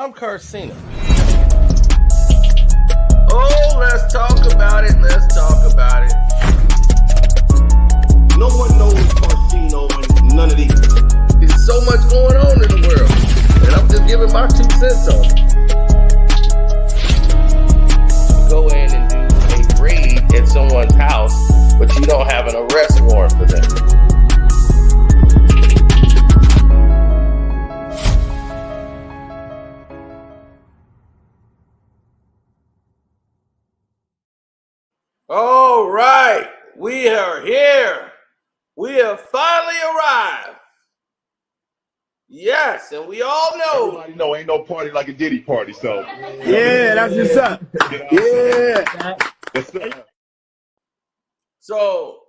I'm Carcino. Oh, let's talk about it. Let's talk about it. No one knows Carcino and none of these. There's so much going on in the world, and I'm just giving my 2 cents on it. Go in and do a raid at someone's house, but you don't have an arrest warrant for them. All right, we are here. We have finally arrived. Yes, and we all know. Everybody know ain't no party like a Diddy party, so. Yeah, that's what's up. Yeah. Yes, sir. So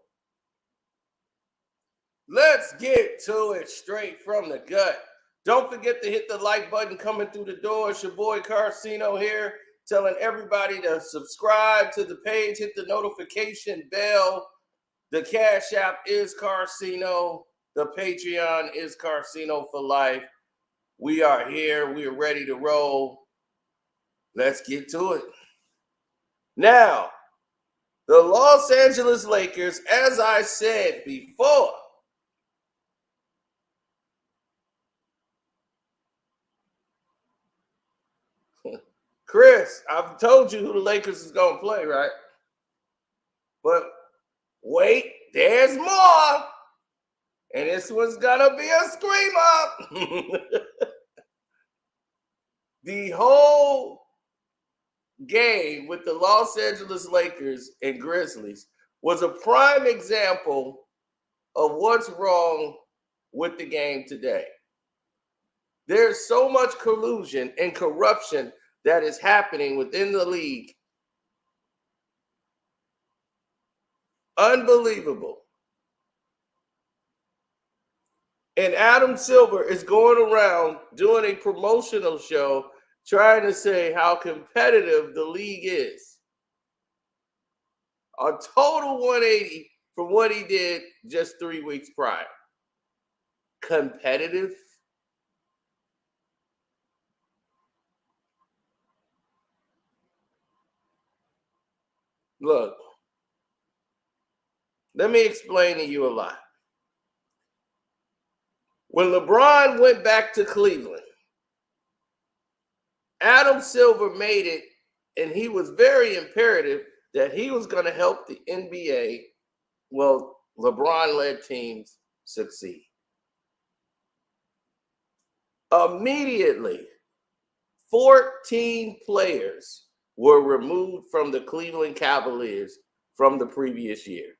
let's get to it straight from the gut. Don't forget to hit the like button coming through the door. It's your boy Carcino here, telling everybody to subscribe to the page, hit the notification bell. The Cash App is Carcino. The Patreon is Carcino for life. We are here. We are ready to roll. Let's get to it. Now, the Los Angeles Lakers, as I said before, Chris, I've told you who the Lakers is going to play, right? But wait, there's more. And this one's going to be a screamer. The whole game with the Los Angeles Lakers and Grizzlies was a prime example of what's wrong with the game today. There's so much collusion and corruption that is happening within the league. Unbelievable. And Adam Silver is going around doing a promotional show trying to say how competitive the league is. A total 180 from what he did just 3 weeks prior. Competitive? Look, let me explain to you a lot. When LeBron went back to Cleveland, Adam Silver made it, and he was very imperative that he was going to help the NBA, well, LeBron-led teams succeed. Immediately, 14 players were removed from the Cleveland Cavaliers from the previous year.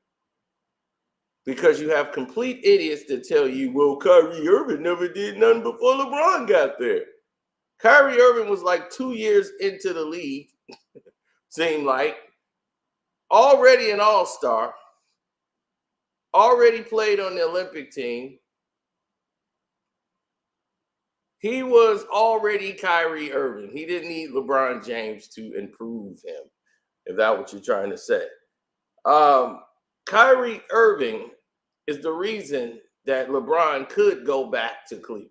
Because you have complete idiots that tell you, well, Kyrie Irving never did nothing before LeBron got there. Kyrie Irving was like 2 years into the league, seemed like, already an all-star, already played on the Olympic team. He was already Kyrie Irving. He didn't need LeBron James to improve him, if that's what you're trying to say. Kyrie Irving is the reason that LeBron could go back to Cleveland.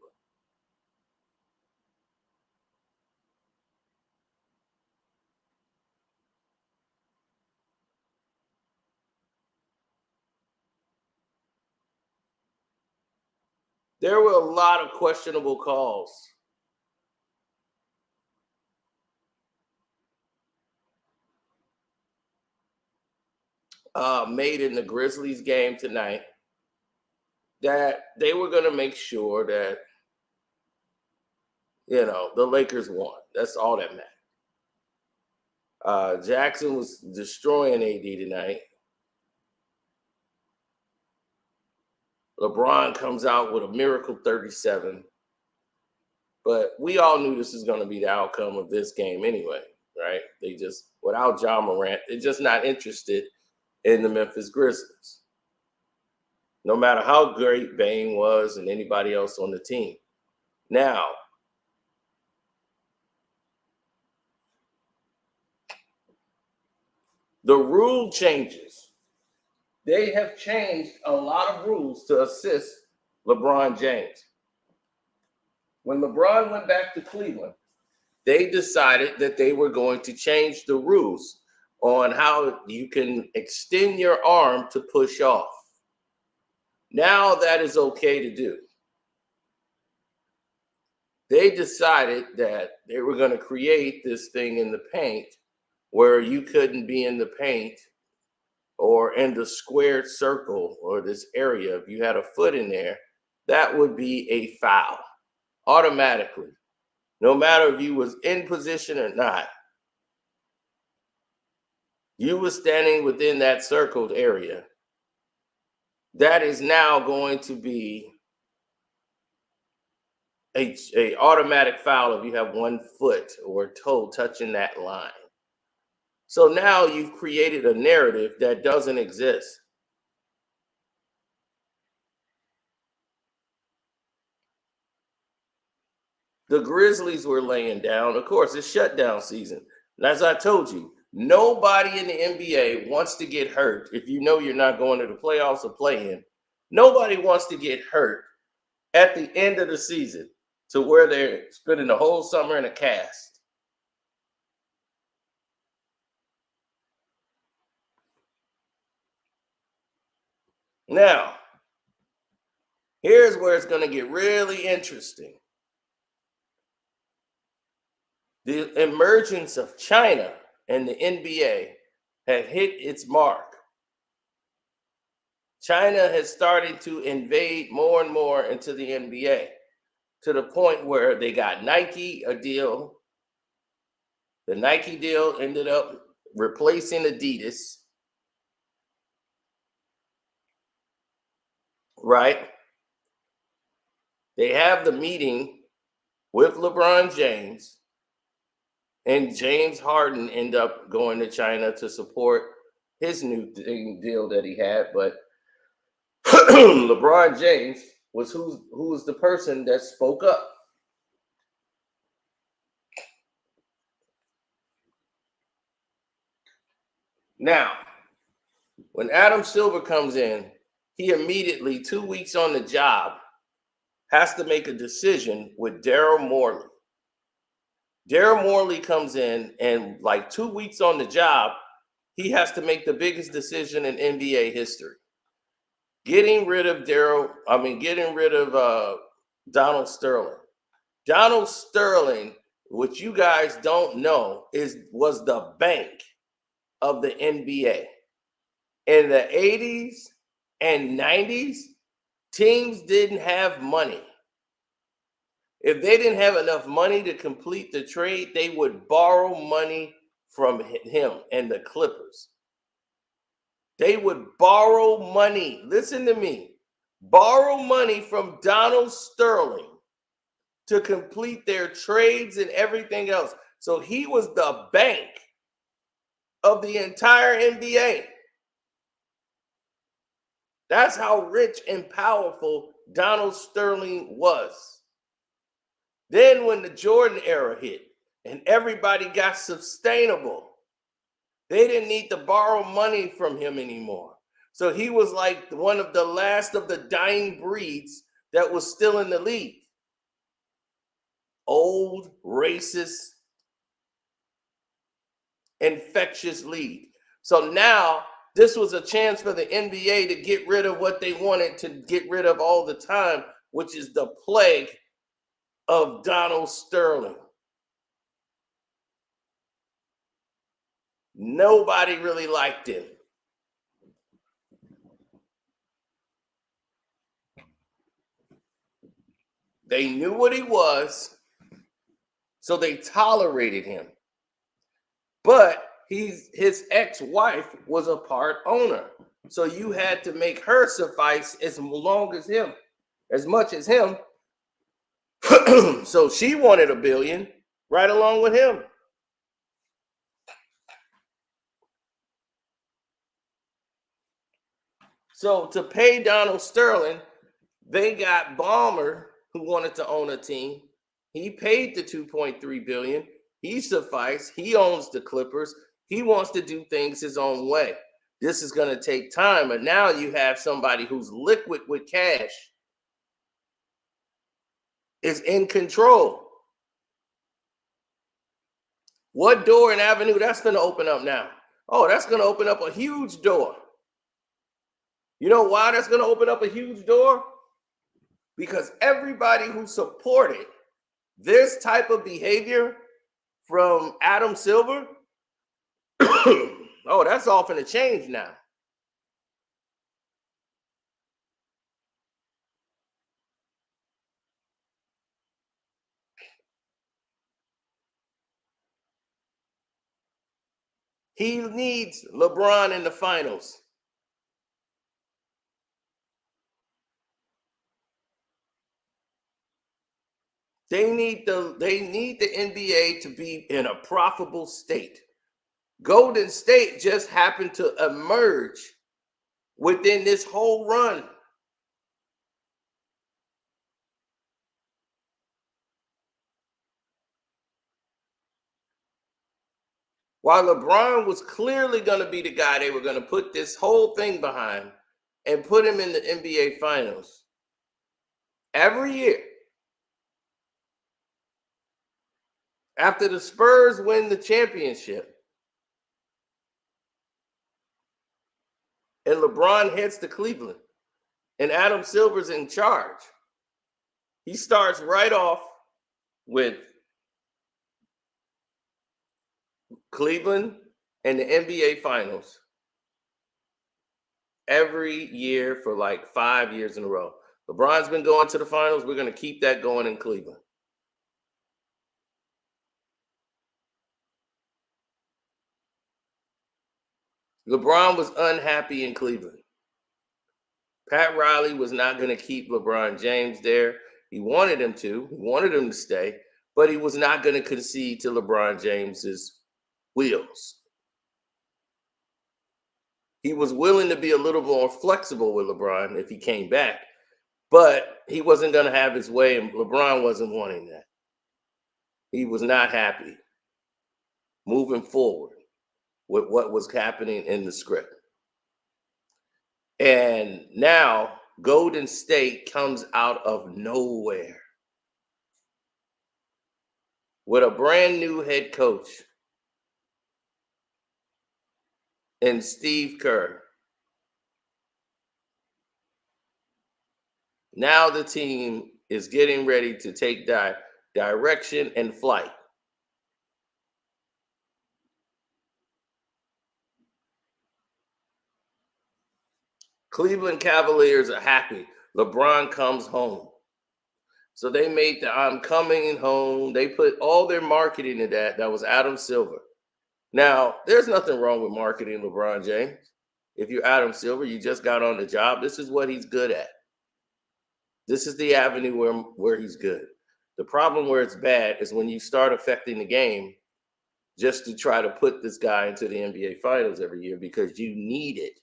There were a lot of questionable calls. Made in the Grizzlies game tonight that they were going to make sure that, you know, the Lakers won. That's all that mattered. Jackson was destroying AD tonight. LeBron comes out with a miracle 37. But we all knew this was going to be the outcome of this game anyway, right? They just, without Ja Morant, they're just not interested in the Memphis Grizzlies. No matter how great Bane was and anybody else on the team. Now, the rule changes. They have changed a lot of rules to assist LeBron James. When LeBron went back to Cleveland, they decided that they were going to change the rules on how you can extend your arm to push off. Now that is okay to do. They decided that they were going to create this thing in the paint where you couldn't be in the paint or in the squared circle or this area. If you had a foot in there, that would be a foul automatically, no matter if you was in position or not. You were standing within that circled area. That is now going to be a automatic foul if you have 1 foot or toe touching that line. So now you've created a narrative that doesn't exist. The Grizzlies were laying down. Of course, it's shutdown season. And as I told you, nobody in the NBA wants to get hurt if you know you're not going to the playoffs or play-in. Nobody wants to get hurt at the end of the season to where they're spending the whole summer in a cast. Now, here's where it's going to get really interesting. The emergence of China and the NBA had hit its mark. China has started to invade more and more into the NBA to the point where they got Nike a deal. The Nike deal ended up replacing Adidas, right? They have the meeting with LeBron James, and James Harden ended up going to China to support his new deal that he had. But LeBron James was who was the person that spoke up. Now, when Adam Silver comes in, he immediately, 2 weeks on the job, has to make a decision with Daryl Morey. Daryl Morey comes in, and like 2 weeks on the job, he has to make the biggest decision in NBA history. Getting rid of Donald Sterling. Donald Sterling, which you guys don't know, was the bank of the NBA. In the 80s and 90s, teams didn't have money. If they didn't have enough money to complete the trade, they would borrow money from him and the Clippers. They would borrow money. Listen to me. Borrow money from Donald Sterling to complete their trades and everything else. So he was the bank of the entire NBA. That's how rich and powerful Donald Sterling was. Then when the Jordan era hit and everybody got sustainable, they didn't need to borrow money from him anymore. So he was like one of the last of the dying breeds that was still in the league. Old, racist, infectious league. So now this was a chance for the NBA to get rid of what they wanted to get rid of all the time, which is the plague of Donald Sterling. Nobody really liked him. They knew what he was, so they tolerated him. But his ex-wife was a part owner. So you had to make her suffice as much as him. So she wanted $1 billion right along with him. So to pay Donald Sterling, they got Ballmer, who wanted to own a team. He paid the $2.3 billion. He sufficed. He owns the Clippers. He wants to do things his own way. This is going to take time. But now you have somebody who's liquid with cash, is in control. What door and avenue that's going to open up now? Oh, that's going to open up a huge door. You know why that's going to open up a huge door? Because everybody who supported this type of behavior from Adam Silver, oh, that's all finna change now. He needs LeBron in the finals. They need the NBA to be in a profitable state. Golden State just happened to emerge within this whole run. While LeBron was clearly going to be the guy they were going to put this whole thing behind and put him in the NBA Finals every year. After the Spurs win the championship and LeBron heads to Cleveland and Adam Silver's in charge, he starts right off with Cleveland and the NBA Finals every year for like 5 years in a row. LeBron's been going to the finals. We're going to keep that going in Cleveland. LeBron was unhappy in Cleveland. Pat Riley was not going to keep LeBron James there. He wanted him to. He wanted him to stay, but he was not going to concede to LeBron James's wheels. He was willing to be a little more flexible with LeBron if he came back, but he wasn't going to have his way, and LeBron wasn't wanting that. He was not happy moving forward with what was happening in the script. And now Golden State comes out of nowhere with a brand new head coach and Steve Kerr. Now the team is getting ready to take direction and flight. Cleveland Cavaliers are happy. LeBron comes home. So they made the I'm coming home. They put all their marketing in that. That was Adam Silver. Now, there's nothing wrong with marketing LeBron James. If you're Adam Silver, you just got on the job. This is what he's good at. This is the avenue where he's good. The problem where it's bad is when you start affecting the game just to try to put this guy into the NBA Finals every year because you need it.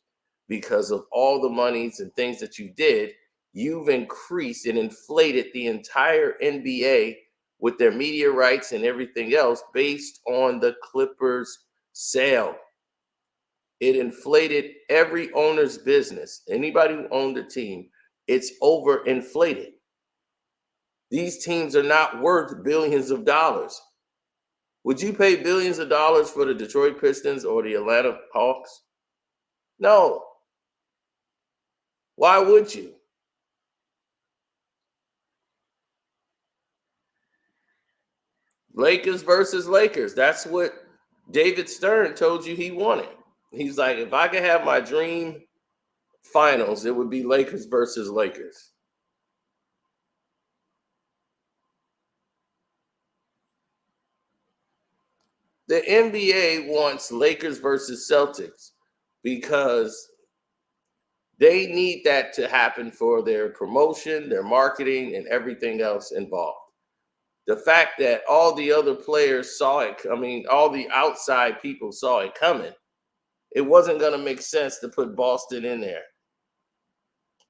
Because of all the monies and things that you did, you've increased and inflated the entire NBA with their media rights and everything else based on the Clippers sale. It inflated every owner's business. Anybody who owned a team, it's overinflated. These teams are not worth billions of dollars. Would you pay billions of dollars for the Detroit Pistons or the Atlanta Hawks? No. Why would you? Lakers versus Lakers. That's what David Stern told you he wanted. He's like, if I could have my dream finals, it would be Lakers versus Lakers. The NBA wants Lakers versus Celtics because they need that to happen for their promotion, their marketing, and everything else involved. The fact that all the other players saw it, all the outside people saw it coming, it wasn't going to make sense to put Boston in there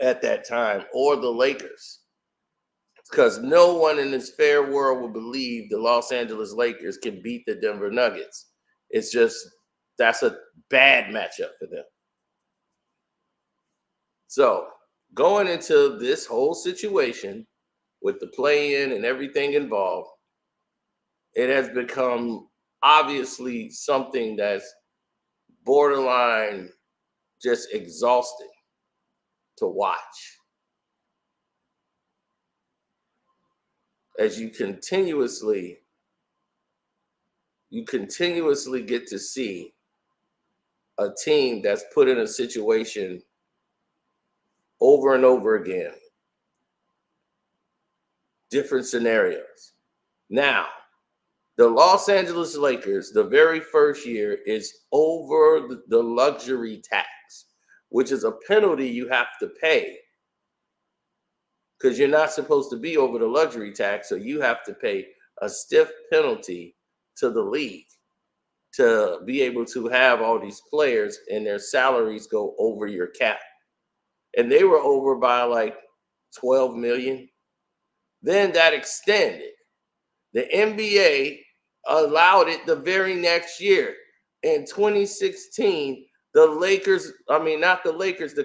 at that time or the Lakers because no one in this fair world will believe the Los Angeles Lakers can beat the Denver Nuggets. It's just, that's a bad matchup for them. So going into this whole situation with the play-in and everything involved, it has become obviously something that's borderline just exhausting to watch. As you continuously get to see a team that's put in a situation over and over again, different scenarios. Now, the Los Angeles Lakers, the very first year, is over the luxury tax, which is a penalty you have to pay because you're not supposed to be over the luxury tax, so you have to pay a stiff penalty to the league to be able to have all these players and their salaries go over your cap. And they were over by like 12 million. Then that extended. The NBA allowed it the very next year. In 2016, the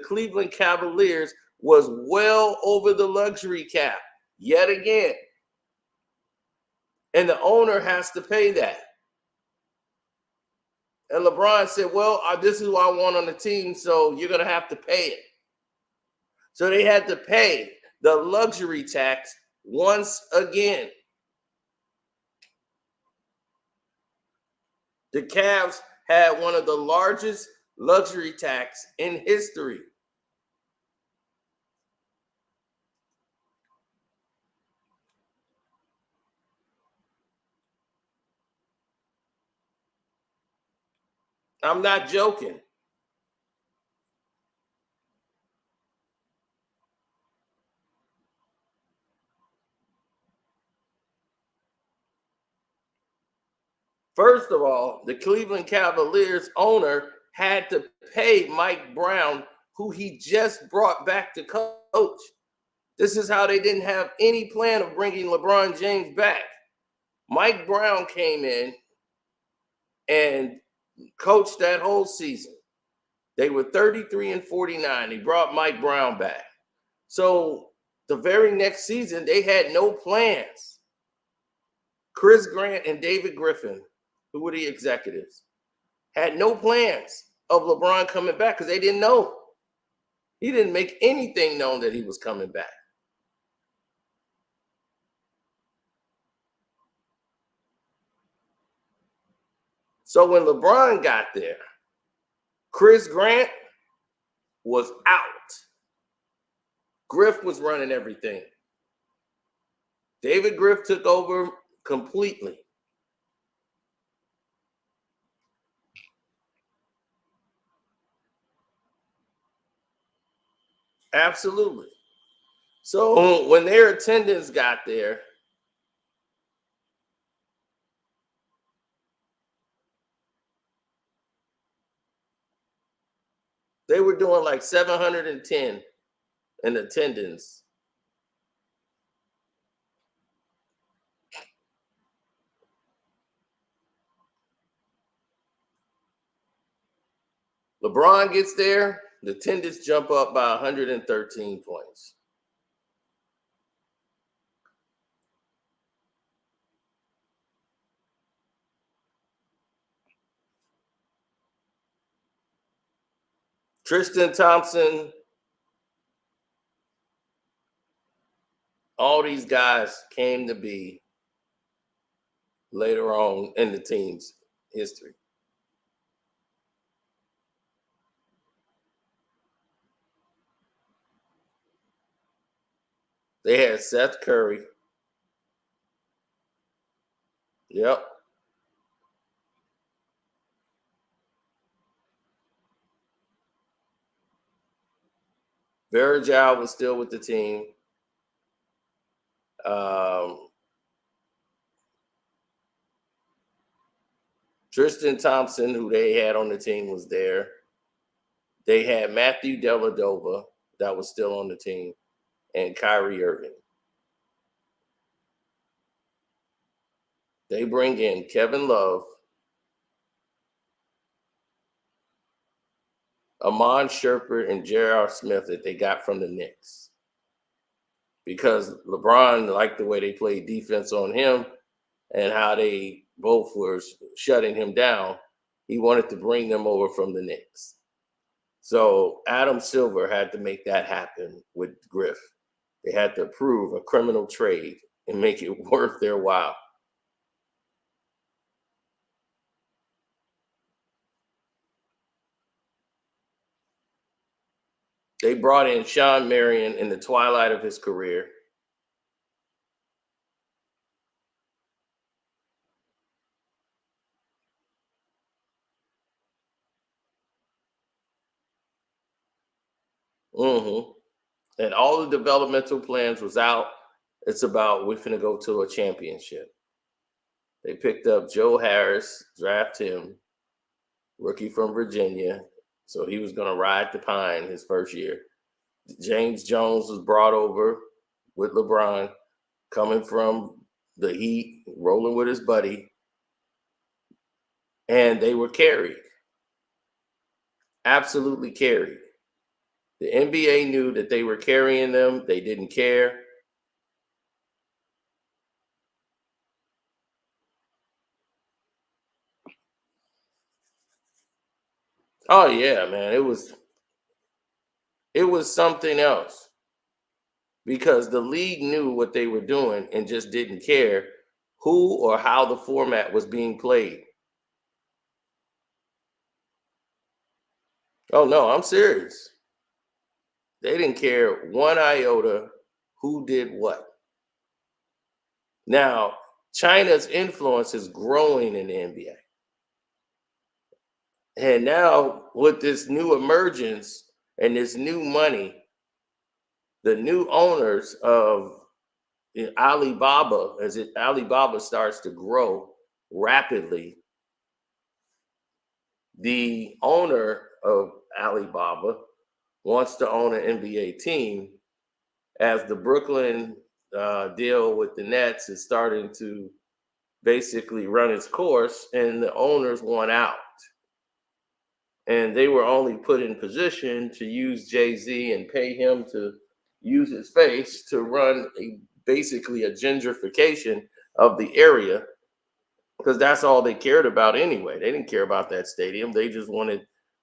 Cleveland Cavaliers was well over the luxury cap yet again. And the owner has to pay that. And LeBron said, well, this is what I want on the team, so you're going to have to pay it. So they had to pay the luxury tax once again. The Cavs had one of the largest luxury tax in history. I'm not joking. First of all, the Cleveland Cavaliers owner had to pay Mike Brown, who he just brought back to coach. This is how they didn't have any plan of bringing LeBron James back. Mike Brown came in and coached that whole season. They were 33-49. They brought Mike Brown back. So the very next season, they had no plans. Chris Grant and David Griffin, who were the executives, had no plans of LeBron coming back because they didn't know. He didn't make anything known that he was coming back. So when LeBron got there, Chris Grant was out. Griff was running everything. David Griff took over completely. Absolutely. So when their attendants got there, they were doing like 710 in attendance. LeBron gets there, the attendance jump up by 113 points. Tristan Thompson, all these guys came to be later on in the team's history. They had Seth Curry. Yep. Virgil was still with the team. Tristan Thompson, who they had on the team, was there. They had Matthew Dellavedova, that was still on the team, and Kyrie Irving. They bring in Kevin Love, Amon Sherper, and J.R. Smith that they got from the Knicks. Because LeBron liked the way they played defense on him and how they both were shutting him down. He wanted to bring them over from the Knicks. So Adam Silver had to make that happen with Griff. They had to approve a criminal trade and make it worth their while. They brought in Sean Marion in the twilight of his career. And all the developmental plans was out. It's about we're finna go to a championship. They picked up Joe Harris, draft him, rookie from Virginia. So he was gonna ride the pine his first year. James Jones was brought over with LeBron, coming from the Heat, rolling with his buddy. And they were carried. Absolutely carried. The NBA knew that they were carrying them. They didn't care. Oh yeah, man. It was something else. Because the league knew what they were doing and just didn't care who or how the format was being played. Oh no, I'm serious. They didn't care one iota who did what. Now, China's influence is growing in the NBA. And now, with this new emergence and this new money, the new owners of Alibaba, Alibaba starts to grow rapidly, the owner of Alibaba wants to own an NBA team as the Brooklyn deal with the Nets is starting to basically run its course, and the owners want out. And they were only put in position to use Jay-Z and pay him to use his face to run basically a gentrification of the area, because that's all they cared about anyway. They didn't care about that stadium. They just wanted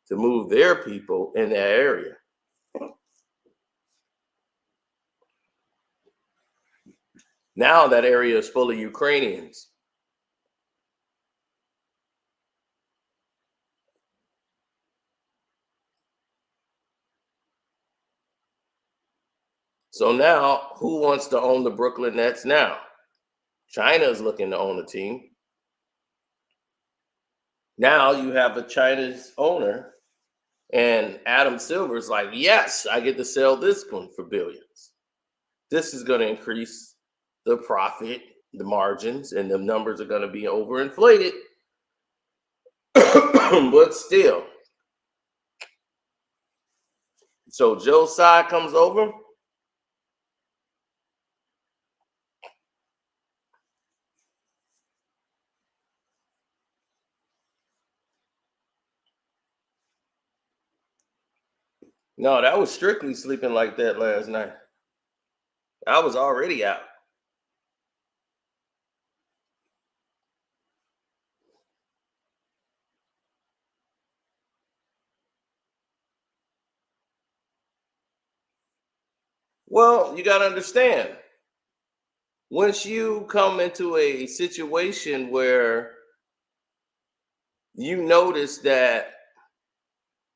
to move their people in that area. Now that area is full of Ukrainians. So now, who wants to own the Brooklyn Nets now? China is looking to own a team. Now you have a China's owner, and Adam Silver's like, yes, I get to sell this one for billions. This is going to increase the profit, the margins, and the numbers are going to be overinflated. But still. So Joe Tsai comes over. No, that was strictly sleeping like that last night. I was already out. Well, you got to understand, once you come into a situation where you notice that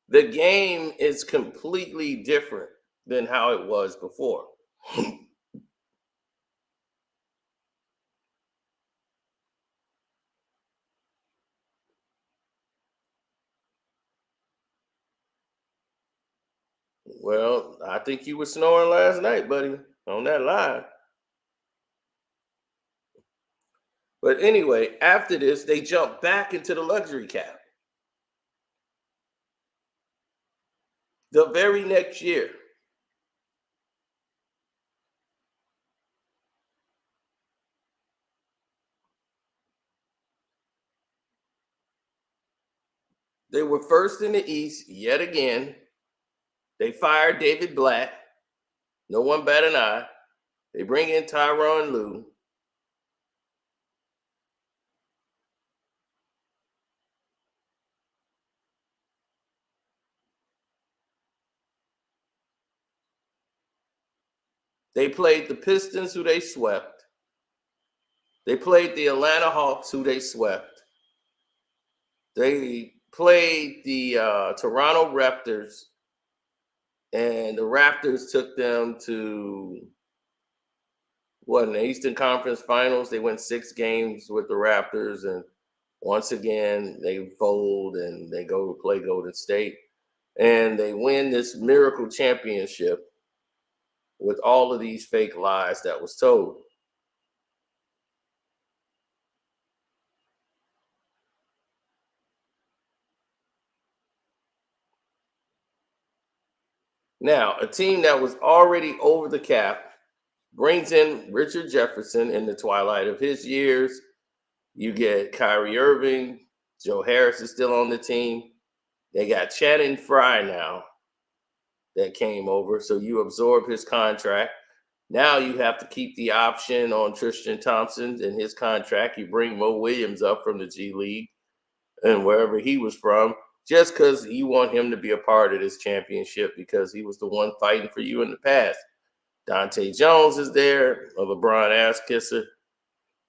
the game is completely different than how it was before. Well, I think you were snoring last night, buddy, on that live. But anyway, after this, they jump back into the luxury cap. The very next year. They were first in the East yet again. They fired David Blatt. No one bat an eye. They bring in Tyronn Lue. They played the Pistons, who they swept. They played the Atlanta Hawks, who they swept. They played the Toronto Raptors, and the Raptors took them to in the Eastern Conference Finals. They went 6 games with the Raptors, and once again, they fold and they go to play Golden State. And they win this miracle championship with all of these fake lies that was told. Now, a team that was already over the cap brings in Richard Jefferson in the twilight of his years. You get Kyrie Irving. Joe Harris is still on the team. They got Channing Frye now that came over, so you absorb his contract. Now you have to keep the option on Tristan Thompson and his contract. You bring Mo Williams up from the G League and wherever he was from, just because you want him to be a part of this championship because he was the one fighting for you in the past. Dante Jones is there, a LeBron ass kisser.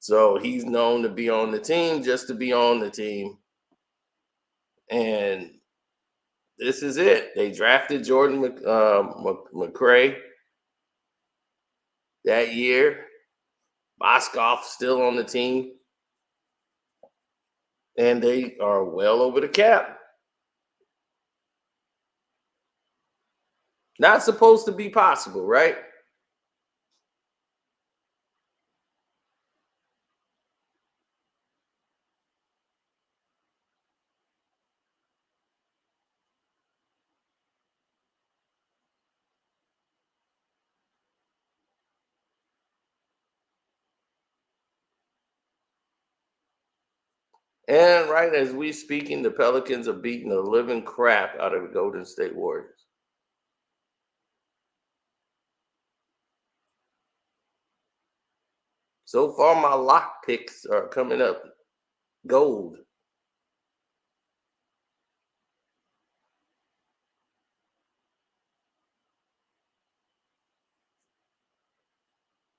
So he's known to be on the team just to be on the team. And this is it. They drafted Jordan McRae that year. Boskoff still on the team. And they are well over the cap. Not supposed to be possible, right? And right as we speaking, the Pelicans are beating the living crap out of the Golden State Warriors. So far, my lock picks are coming up gold.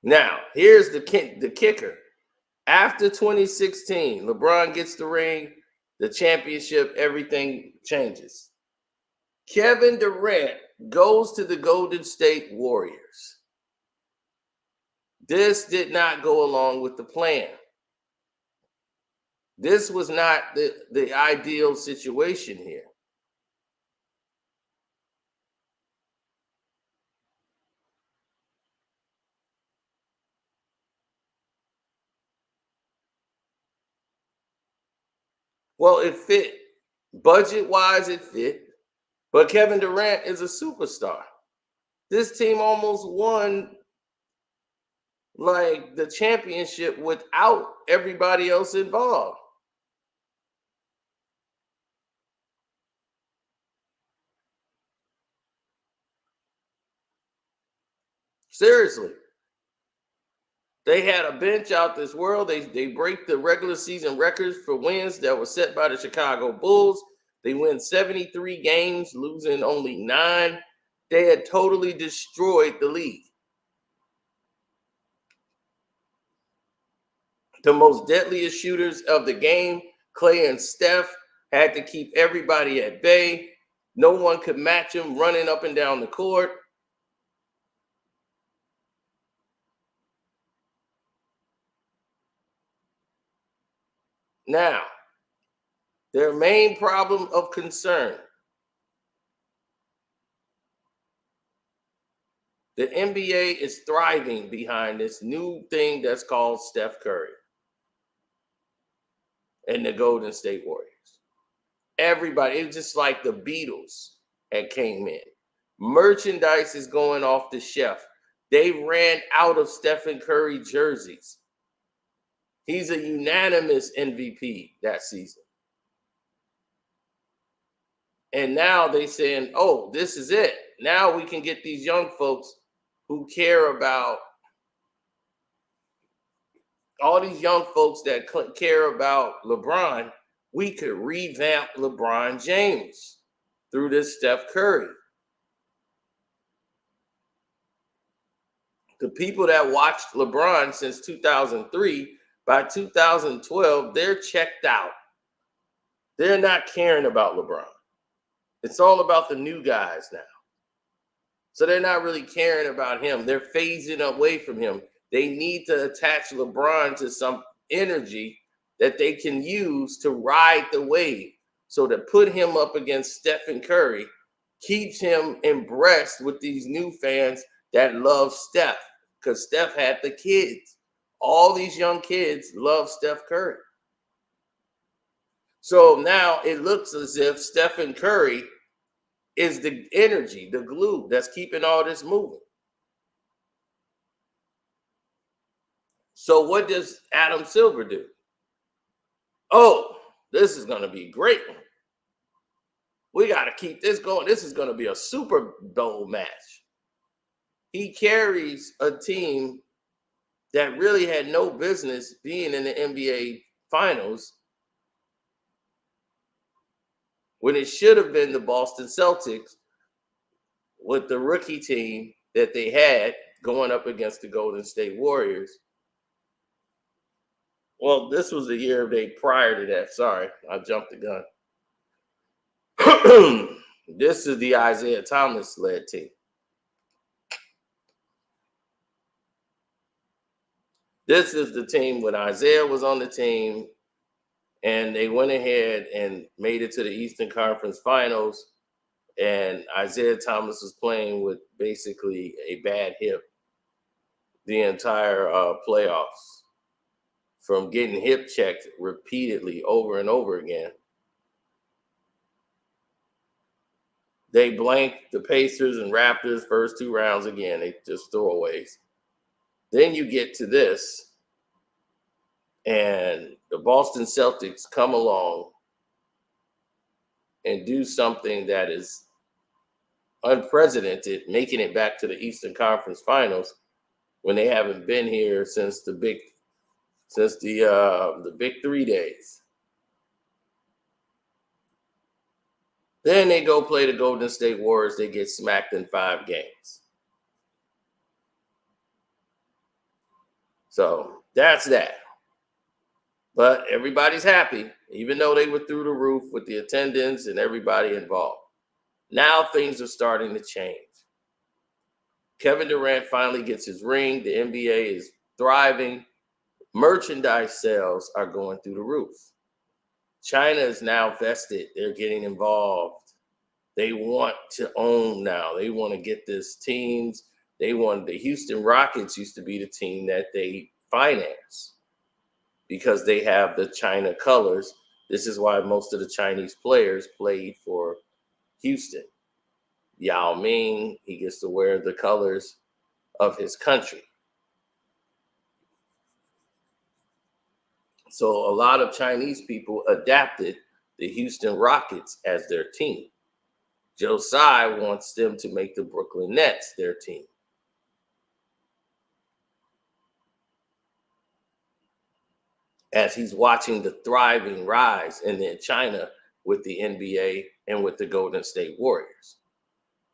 Now, here's the kicker. After 2016, LeBron gets the ring, the championship, everything changes. Kevin Durant goes to the Golden State Warriors. This did not go along with the plan. This was not the ideal situation here. Well, it fit. Budget-wise, it fit. But Kevin Durant is a superstar. This team almost won like the championship without everybody else involved. Seriously. They had a bench out this world. They break the regular season records for wins that were set by the Chicago Bulls. They win 73 games, losing only 9. They had totally destroyed the league. The most deadliest shooters of the game, Clay and Steph, had to keep everybody at bay. No one could match them running up and down the court. Now, their main problem of concern, the NBA is thriving behind this new thing that's called Steph Curry and the Golden State Warriors. Everybody, it's just like the Beatles had came in. Merchandise is going off the shelf. They ran out of Stephen Curry jerseys. He's a unanimous MVP that season. And now they saying, oh, this is it. Now we can get these young folks who care about all these young folks that care about LeBron. We could revamp LeBron James through this Steph Curry. The people that watched LeBron since 2003, by 2012, they're checked out. They're not caring about LeBron. It's all about the new guys now. So they're not really caring about him. They're phasing away from him. They need to attach LeBron to some energy that they can use to ride the wave. So to put him up against Stephen Curry keeps him abreast with these new fans that love Steph, because Steph had the kids. All these young kids love Steph Curry. So now it looks as if Stephen Curry is the energy, the glue that's keeping all this moving. So what does Adam Silver do? Oh, this is going to be great. We got to keep this going. This is going to be a Super Bowl match. He carries a team that really had no business being in the NBA Finals when it should have been the Boston Celtics with the rookie team that they had going up against the Golden State Warriors. Well, this was the year they prior to that. Sorry, I jumped the gun. This is the Isaiah Thomas-led team. This is the team when Isaiah was on the team, and they went ahead and made it to the Eastern Conference Finals, and Isaiah Thomas was playing with basically a bad hip the entire playoffs, from getting hip checked repeatedly over and over again. They blanked the Pacers and Raptors first two rounds again. They just throwaways. Then you get to this, and the Boston Celtics come along and do something that is unprecedented, making it back to the Eastern Conference Finals when they haven't been here since the big 3 days. Then they go play the Golden State Warriors. They get smacked in 5 games. So that's that. But everybody's happy, even though they were through the roof with the attendance and everybody involved. Now things are starting to change. Kevin Durant finally gets his ring. The NBA is thriving. Merchandise sales are going through the roof. China is now vested. They're getting involved. They want to own now. They want to get this teams. The Houston Rockets used to be the team that they finance because they have the China colors. This is why most of the Chinese players played for Houston. Yao Ming, he gets to wear the colors of his country. So a lot of Chinese people adapted the Houston Rockets as their team. Joe Tsai wants them to make the Brooklyn Nets their team. As he's watching the thriving rise in China with the NBA and with the Golden State Warriors.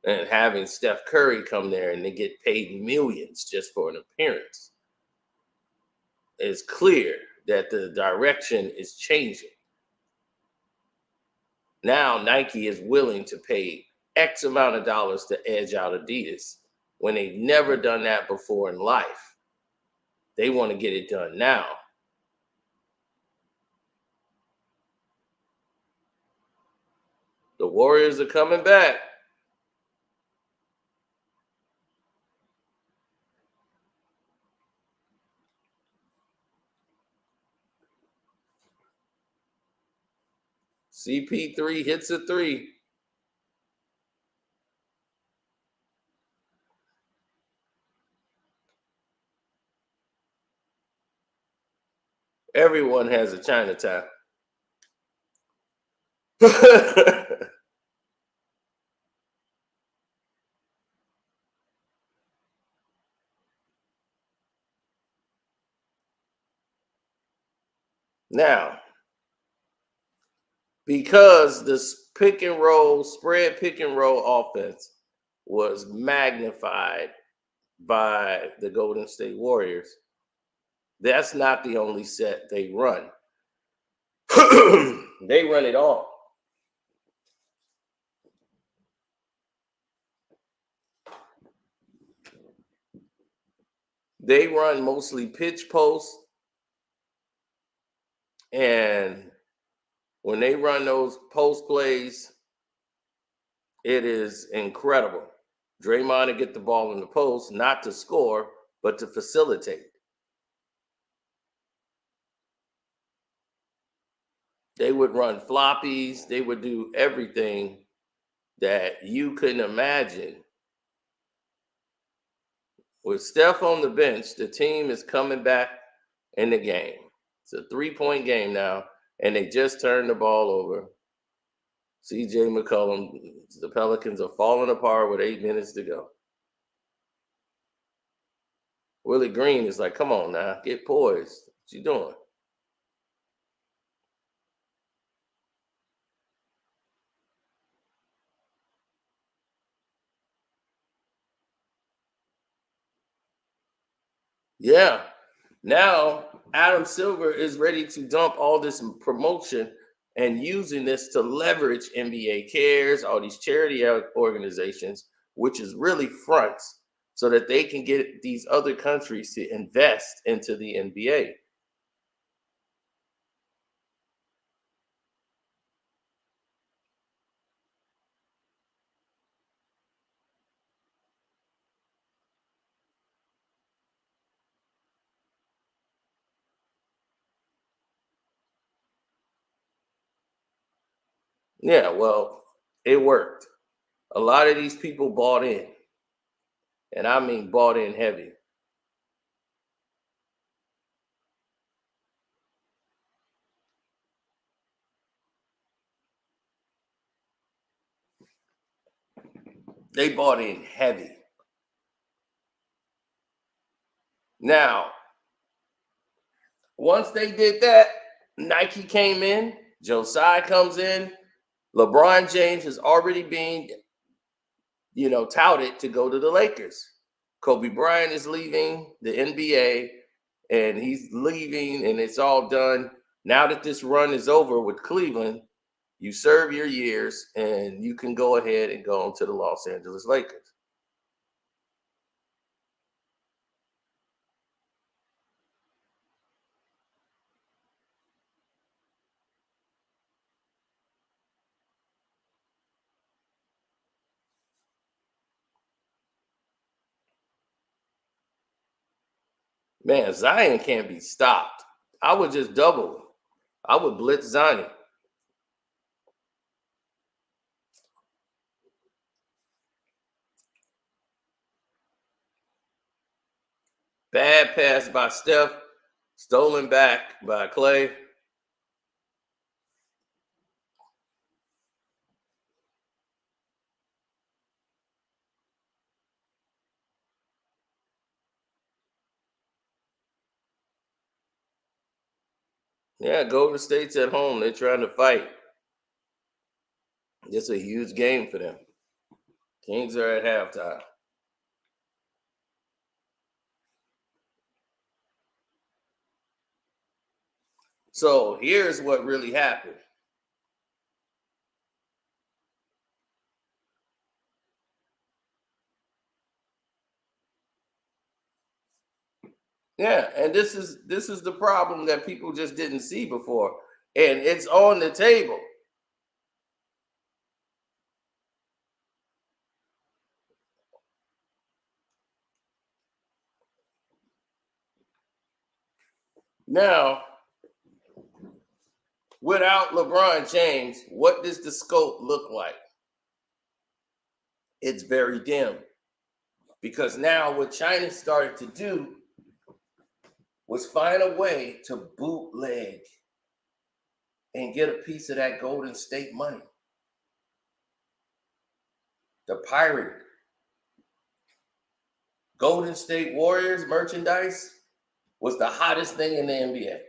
And having Steph Curry come there and they get paid millions just for an appearance. It's clear that the direction is changing. Now Nike is willing to pay X amount of dollars to edge out Adidas when they've never done that before in life. They want to get it done now. The Warriors are coming back. CP3 hits a 3. Everyone has a Chinatown. Now, because this spread pick and roll offense was magnified by the Golden State Warriors. That's not the only set they run. They run it all. They run mostly pitch post, and when they run those post plays, it is incredible. Draymond to get the ball in the post, not to score, but to facilitate. They would run floppies. They would do everything that you couldn't imagine. With Steph on the bench, the team is coming back in the game. It's a 3-point game now, and they just turned the ball over. CJ McCollum, the Pelicans are falling apart with 8 minutes to go. Willie Green is like, come on now, get poised. What you doing? Yeah. Now, Adam Silver is ready to dump all this promotion and using this to leverage NBA Cares, all these charity organizations, which is really fronts, so that they can get these other countries to invest into the NBA. Yeah, well, it worked. A lot of these people bought in, and I mean bought in heavy. They bought in heavy. Now, once they did that, Nike came in, Joe Tsai comes in, LeBron James is already being, touted to go to the Lakers. Kobe Bryant is leaving the NBA, and he's leaving, and it's all done. Now that this run is over with Cleveland, you serve your years, and you can go ahead and go into the Los Angeles Lakers. Man, Zion can't be stopped. I would just double him. I would blitz Zion. Bad pass by Steph, stolen back by Clay. Yeah, Golden State's at home. They're trying to fight. It's a huge game for them. Kings are at halftime. So here's what really happened. Yeah, and this is the problem that people just didn't see before, and it's on the table. Now, without LeBron James, what does the scope look like? It's very dim. Because now what China started to do was find a way to bootleg and get a piece of that Golden State money. The pirated Golden State Warriors merchandise was the hottest thing in the NBA.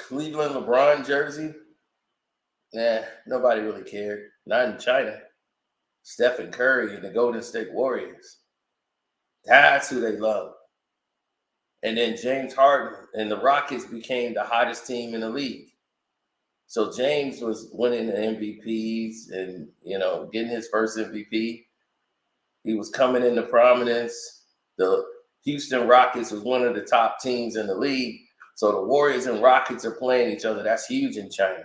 Cleveland LeBron jersey, nobody really cared. Not in China. Stephen Curry and the Golden State Warriors. That's who they love. And then James Harden and the Rockets became the hottest team in the league. So James was winning the MVPs and, getting his first MVP. He was coming into prominence. The Houston Rockets was one of the top teams in the league. So the Warriors and Rockets are playing each other. That's huge in China.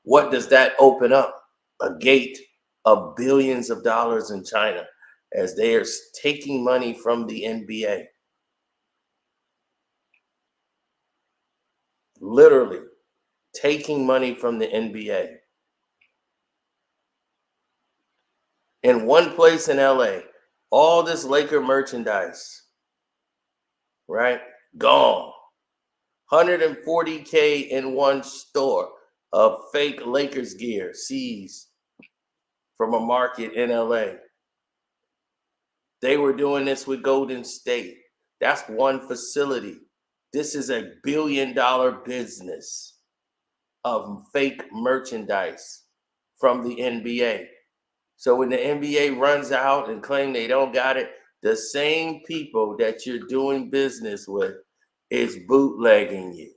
What does that open up? A gate of billions of dollars in China as they are taking money from the NBA. Literally taking money from the NBA. In one place in LA, all this Laker merchandise, right? Gone. $140K in one store of fake Lakers gear seized from a market in LA. They were doing this with Golden State. That's one facility. This is a $1 billion business of fake merchandise from the NBA. So when the NBA runs out and claim they don't got it, the same people that you're doing business with is bootlegging you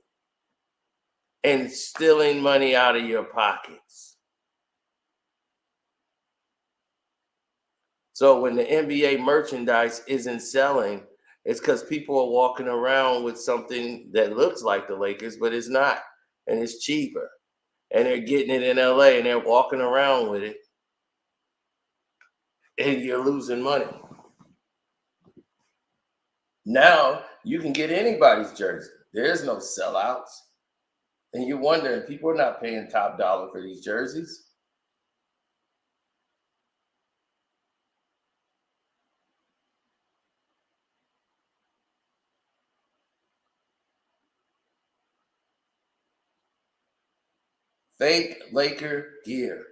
and stealing money out of your pockets. So when the NBA merchandise isn't selling, it's because people are walking around with something that looks like the Lakers, but it's not, and it's cheaper. And they're getting it in LA and they're walking around with it, and you're losing money. Now you can get anybody's jersey. There's no sellouts. And you're wondering, people are not paying top dollar for these jerseys. Fake Laker gear.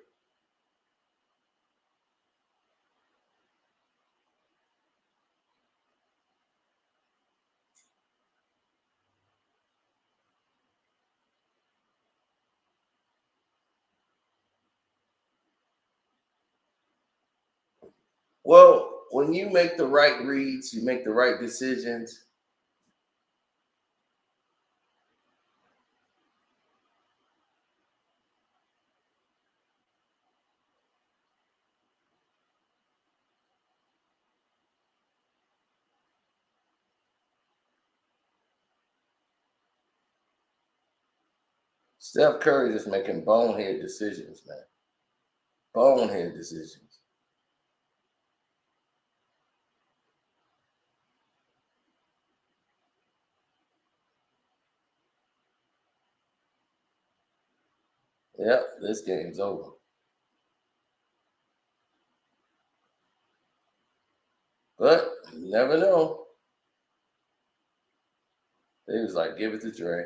Well, when you make the right reads, you make the right decisions. Steph Curry is making bonehead decisions, man. Bonehead decisions. Yep, this game's over. But you never know. They was like, give it to Dre.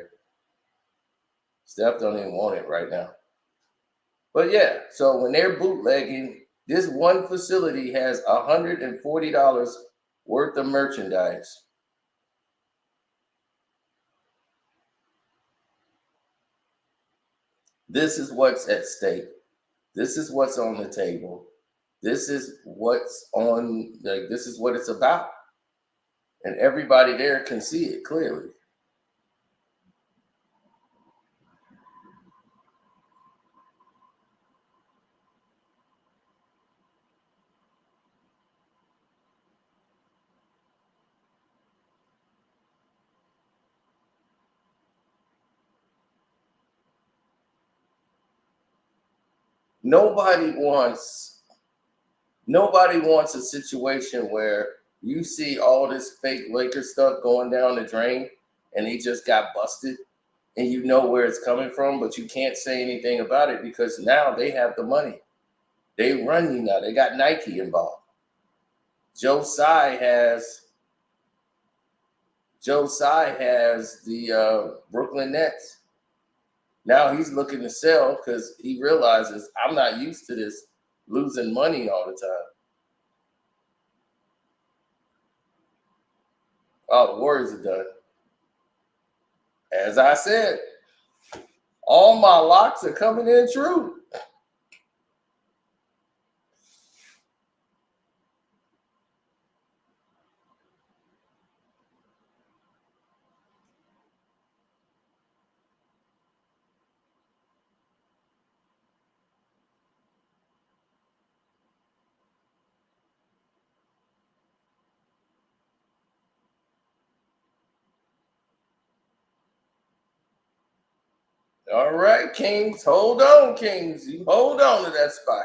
Steph don't even want it right now. But yeah, so when they're bootlegging, this one facility has $140 worth of merchandise. This is what's at stake. This is what's on the table. This is what's on, this is what it's about. And everybody there can see it clearly. Nobody wants a situation where you see all this fake Lakers stuff going down the drain and they just got busted and you know where it's coming from, but you can't say anything about it because now they have the money. They run you now. They got Nike involved. Joe Tsai has the Brooklyn Nets. Now he's looking to sell because he realizes I'm not used to this losing money all the time. Oh, the Warriors are done. As I said, all my locks are coming in true. All right, Kings. Hold on, Kings. You hold on to that spot.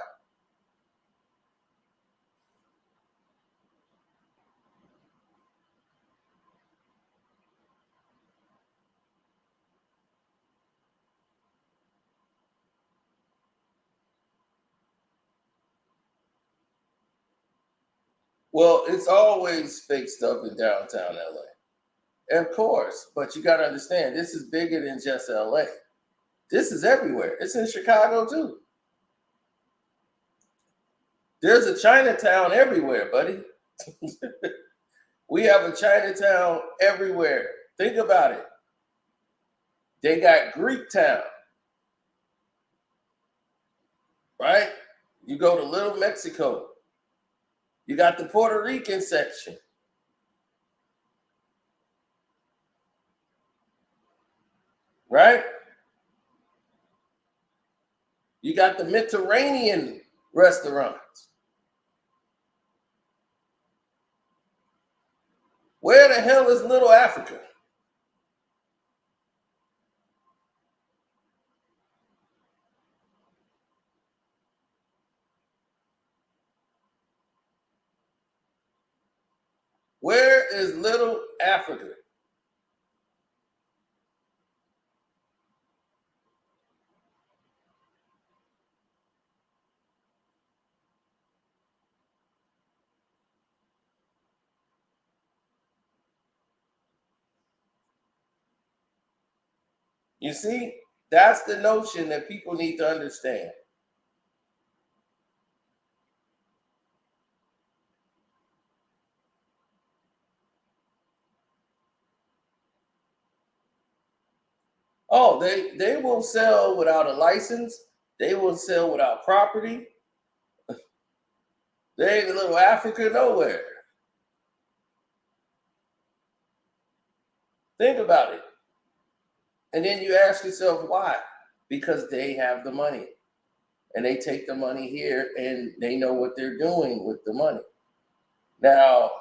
Well, it's always fake stuff in downtown LA. Of course, but you got to understand, this is bigger than just LA. This is everywhere. It's in Chicago too. There's a Chinatown everywhere, buddy. We have a Chinatown everywhere. Think about it. They got Greek Town, right? You go to Little Mexico. You got the Puerto Rican section. Right? You got the Mediterranean restaurants. Where the hell is Little Africa? Where is Little Africa? You see, that's the notion that people need to understand. Oh, they will sell without a license. They will sell without property. They ain't a Little Africa nowhere. Think about it. And then you ask yourself why? Because they have the money. And they take the money here and they know what they're doing with the money. Now,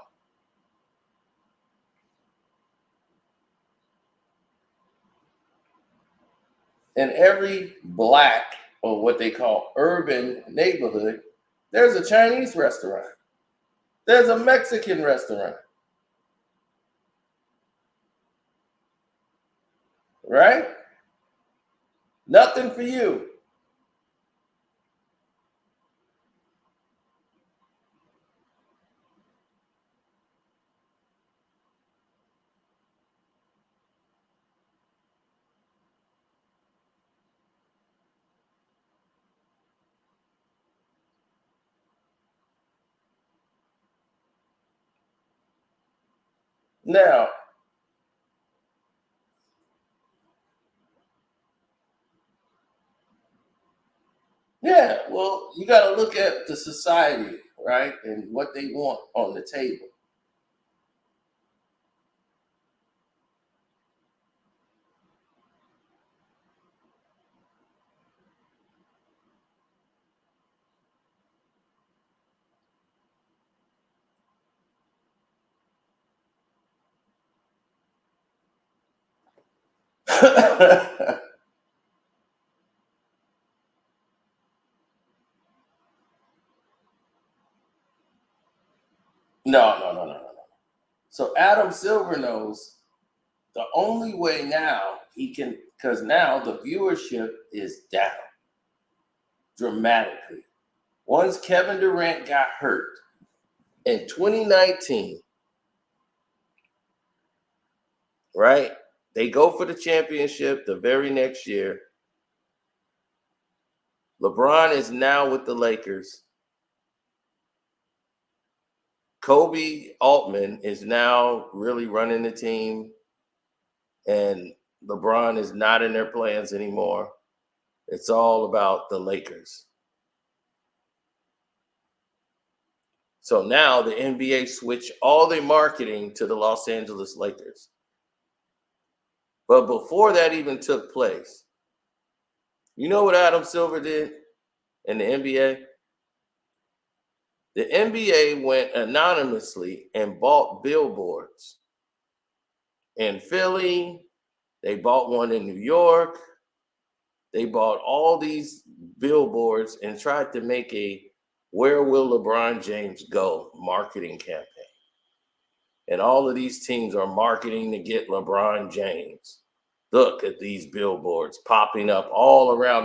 in every black or what they call urban neighborhood, there's a Chinese restaurant. There's a Mexican restaurant. Right? Nothing for you. Now, yeah, well, you got to look at the society, right? And what they want on the table. No. So Adam Silver knows the only way now he can, because now the viewership is down dramatically. Once Kevin Durant got hurt in 2019, right? They go for the championship the very next year. LeBron is now with the Lakers. Kobe Altman is now really running the team, and LeBron is not in their plans anymore. It's all about the Lakers. So now the NBA switched all their marketing to the Los Angeles Lakers. But before that even took place, you know what Adam Silver did in the NBA? The NBA went anonymously and bought billboards in Philly. They bought one in New York. They bought all these billboards and tried to make a "Where Will LeBron James Go" marketing campaign. And all of these teams are marketing to get LeBron James. Look at these billboards popping up all around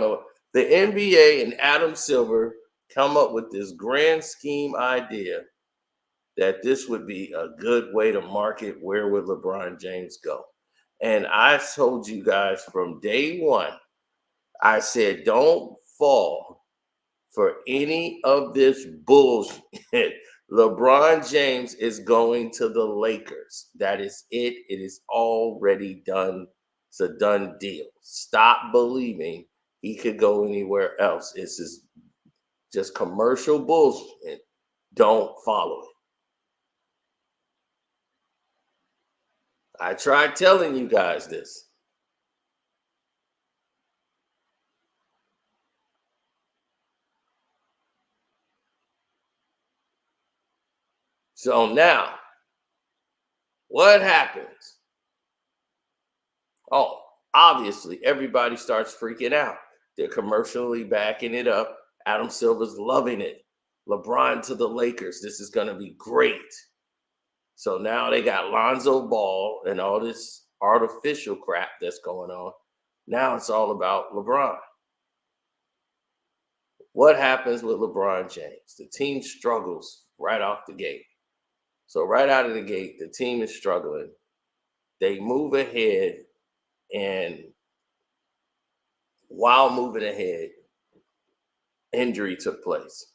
the NBA, and Adam Silver come up with this grand scheme idea that this would be a good way to market "Where Would LeBron James Go?" And I told you guys from day one, I said, don't fall for any of this bullshit. LeBron James is going to the Lakers. That is it. It is already done. It's a done deal. Stop believing he could go anywhere else. This is just commercial bullshit. Don't follow it. I tried telling you guys this. So now, what happens? Oh, obviously, everybody starts freaking out. They're commercially backing it up. Adam Silver's loving it. LeBron to the Lakers. This is going to be great. So now they got Lonzo Ball and all this artificial crap that's going on. Now it's all about LeBron. What happens with LeBron James? The team struggles right off the gate. So right out of the gate, the team is struggling. They move ahead, and while moving ahead, injury took place.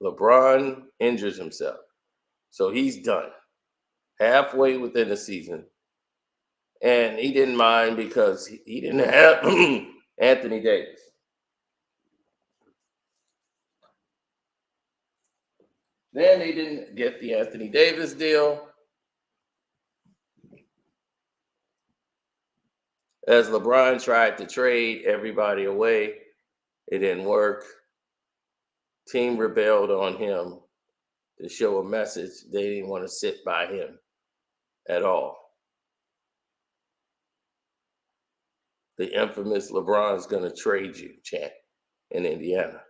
LeBron injures himself. So he's done halfway within the season. And he didn't mind because he didn't have Anthony Davis. Then they didn't get the Anthony Davis deal. As LeBron tried to trade everybody away, it didn't work. Team rebelled on him to show a message. They didn't want to sit by him at all. The infamous "LeBron's gonna trade you" chant in Indiana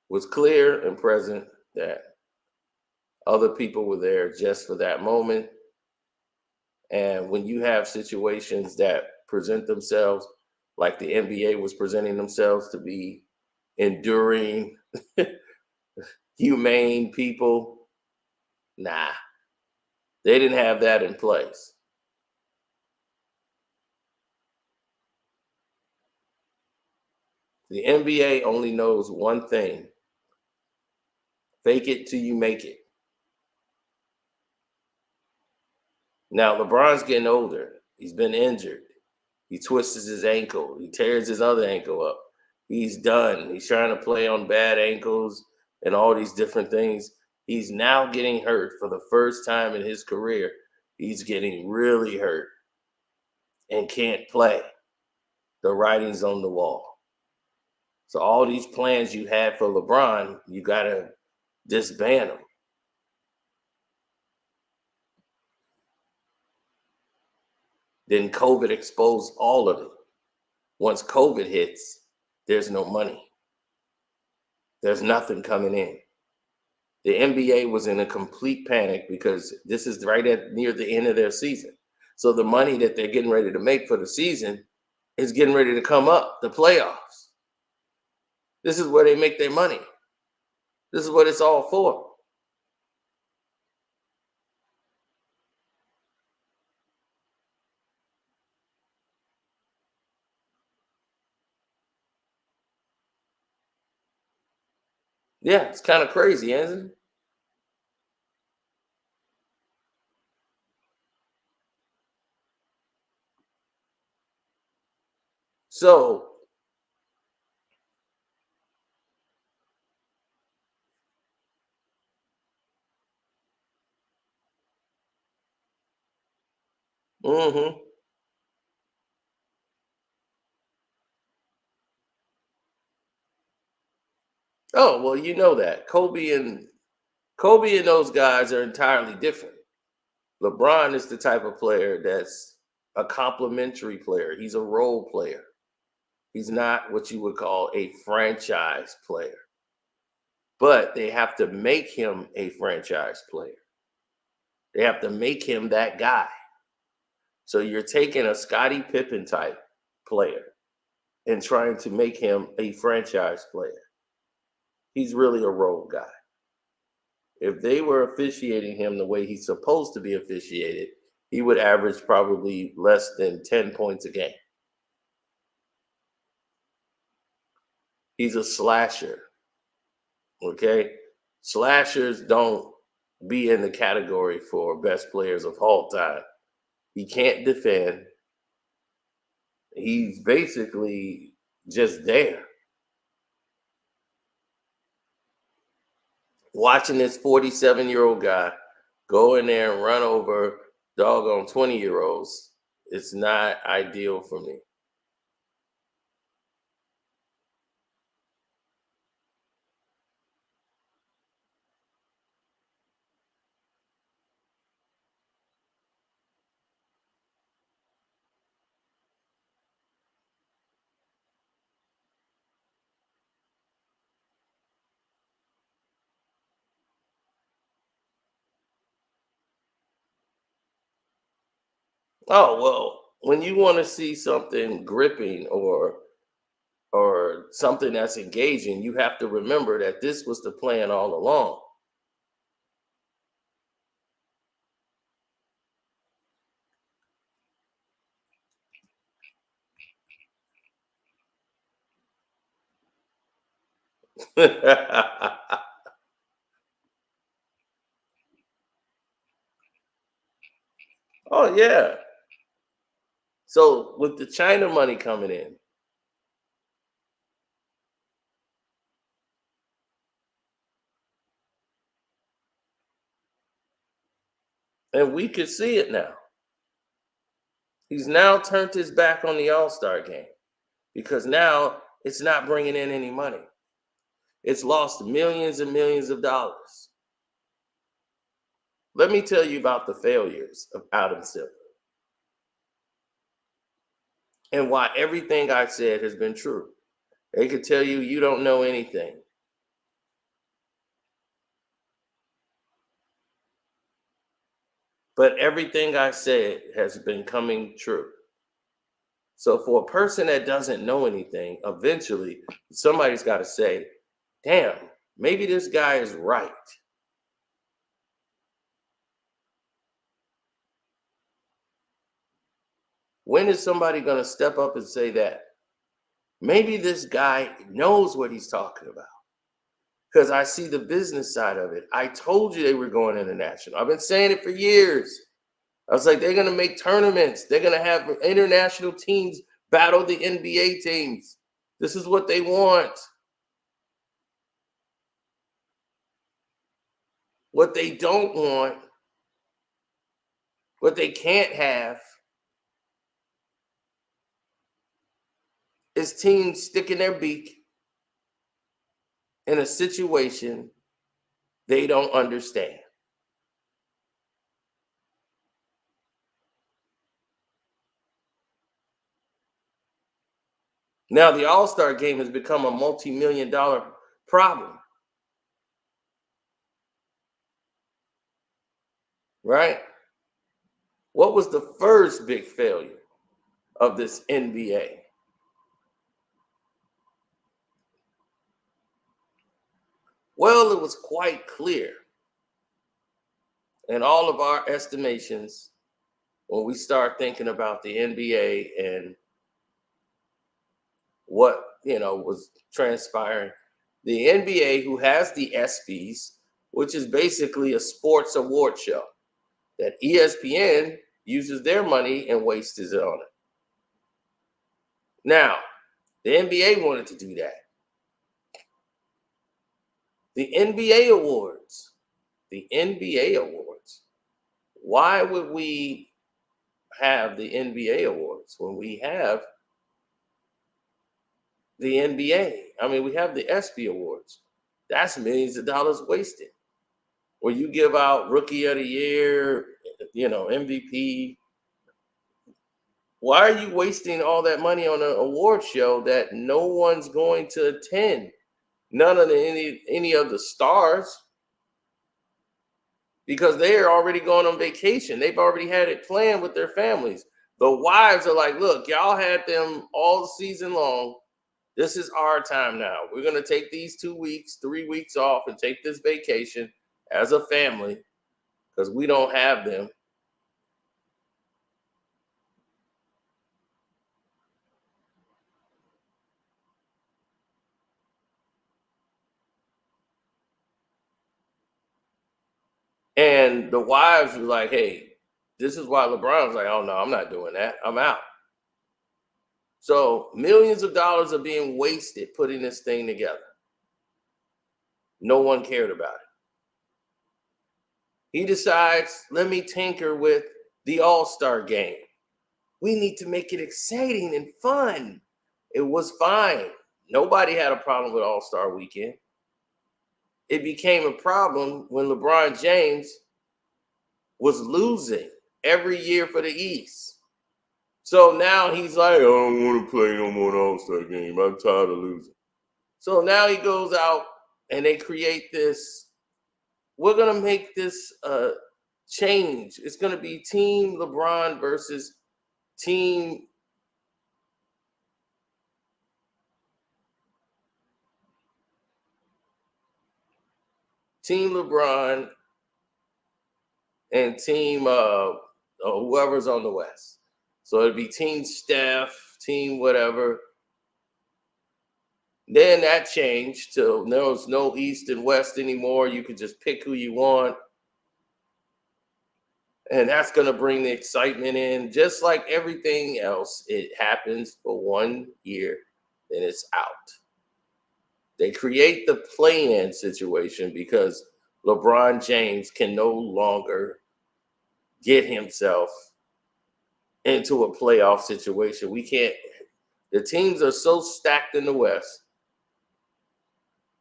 was clear and present that other people were there just for that moment. And when you have situations that present themselves like the NBA was presenting themselves to be enduring, humane people, nah, they didn't have that in place. The NBA only knows one thing: fake it till you make it. Now, LeBron's getting older. He's been injured. He twists his ankle. He tears his other ankle up. He's done. He's trying to play on bad ankles and all these different things. He's now getting hurt for the first time in his career. He's getting really hurt and can't play. The writing's on the wall. So all these plans you had for LeBron, you got to disband them. Then COVID exposed all of it. Once COVID hits, there's no money. There's nothing coming in. The NBA was in a complete panic because this is right at near the end of their season. So the money that they're getting ready to make for the season is getting ready to come up, the playoffs. This is where they make their money. This is what it's all for. Yeah, it's kind of crazy, isn't it? So, mm-hmm. Oh, well, you know that. Kobe and those guys are entirely different. LeBron is the type of player that's a complementary player. He's a role player. He's not what you would call a franchise player. But they have to make him a franchise player. They have to make him that guy. So you're taking a Scottie Pippen type player and trying to make him a franchise player. He's really a role guy. If they were officiating him the way he's supposed to be officiated, he would average probably less than 10 points a game. He's a slasher. Okay? Slashers don't be in the category for best players of all time. He can't defend. He's basically just there. Watching this 47-year-old guy go in there and run over doggone 20-year-olds, it's not ideal for me. Oh, well, when you want to see something gripping or something that's engaging, you have to remember that this was the plan all along. Oh yeah. So with the China money coming in, and we could see it now. He's now turned his back on the All-Star game because now it's not bringing in any money. It's lost millions and millions of dollars. Let me tell you about the failures of Adam Silver and why everything I said has been true. They could tell you you don't know anything. But everything I said has been coming true. So for a person that doesn't know anything, eventually somebody's got to say, damn, maybe this guy is right. When is somebody going to step up and say that? Maybe this guy knows what he's talking about. Because I see the business side of it. I told you they were going international. I've been saying it for years. I was like, they're going to make tournaments. They're going to have international teams battle the NBA teams. This is what they want. What they don't want, what they can't have, is teams sticking their beak in a situation they don't understand. Now, the All-Star game has become a multi-million-dollar problem, right? What was the first big failure of this NBA? Well, it was quite clear in all of our estimations when we start thinking about the NBA and what was transpiring. The NBA, who has the ESPYs, which is basically a sports award show that ESPN uses their money and wastes it on it. Now, the NBA wanted to do that. The NBA awards, why would we have the NBA awards when we have the NBA? I mean, we have the ESPY awards. That's millions of dollars wasted. Or you give out rookie of the year, MVP. Why are you wasting all that money on an award show that no one's going to attend? None of any of the stars, because they are already going on vacation. They've already had it planned with their families. The wives are like, look, y'all had them all season long. This is our time now. We're going to take these 2 weeks, 3 weeks off and take this vacation as a family because we don't have them. And the wives were like, hey, this is why LeBron's like, oh, no, I'm not doing that. I'm out. So millions of dollars are being wasted putting this thing together. No one cared about it. He decides, let me tinker with the All-Star game. We need to make it exciting and fun. It was fine. Nobody had a problem with All-Star weekend. It became a problem when LeBron James was losing every year for the East. So now he's like, I don't want to play no more All-Star game. I'm tired of losing. So now he goes out and they create this. We're going to make this change. It's going to be Team LeBron versus Team LeBron and Team whoever's on the West. So it'd be Team Steph, Team whatever. Then that changed to there's no East and West anymore. You could just pick who you want. And that's going to bring the excitement in. Just like everything else, it happens for 1 year, then it's out. They create the play-in situation because LeBron James can no longer get himself into a playoff situation. We can't. The teams are so stacked in the West.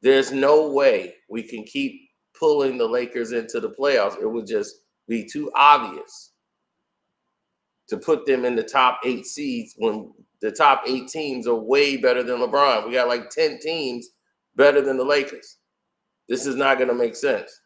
There's no way we can keep pulling the Lakers into the playoffs. It would just be too obvious to put them in the top 8 seeds when the top 8 teams are way better than LeBron. We got like 10 teams better than the Lakers. This is not going to make sense.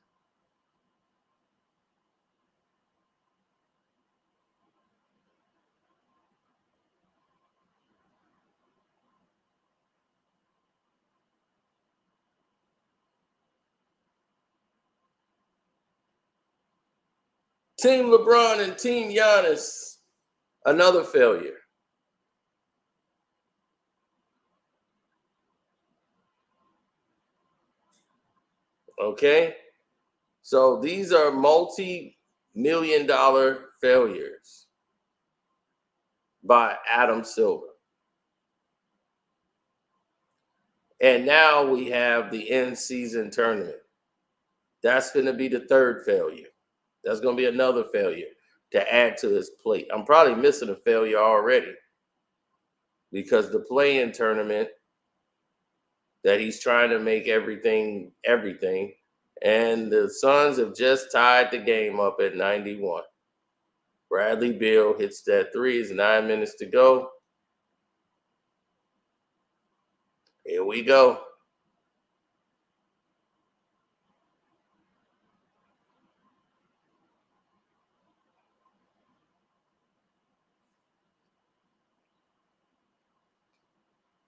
Team LeBron and Team Giannis, another failure. Okay? So these are multi-million-dollar failures by Adam Silver. And now we have the in-season tournament. That's going to be the third failure. That's going to be another failure to add to his plate. I'm probably missing a failure already because the play-in tournament that he's trying to make everything, and the Suns have just tied the game up at 91. Bradley Beal hits that three. It's 9 minutes to go. Here we go.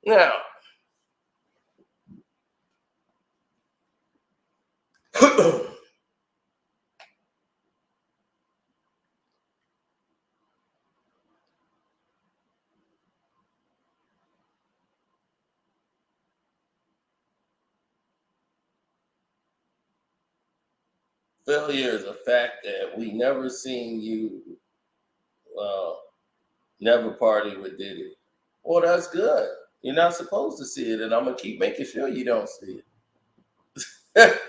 Now, failure is a fact that we never seen you never party with Diddy. Well, that's good. You're not supposed to see it, and I'm going to keep making sure you don't see it.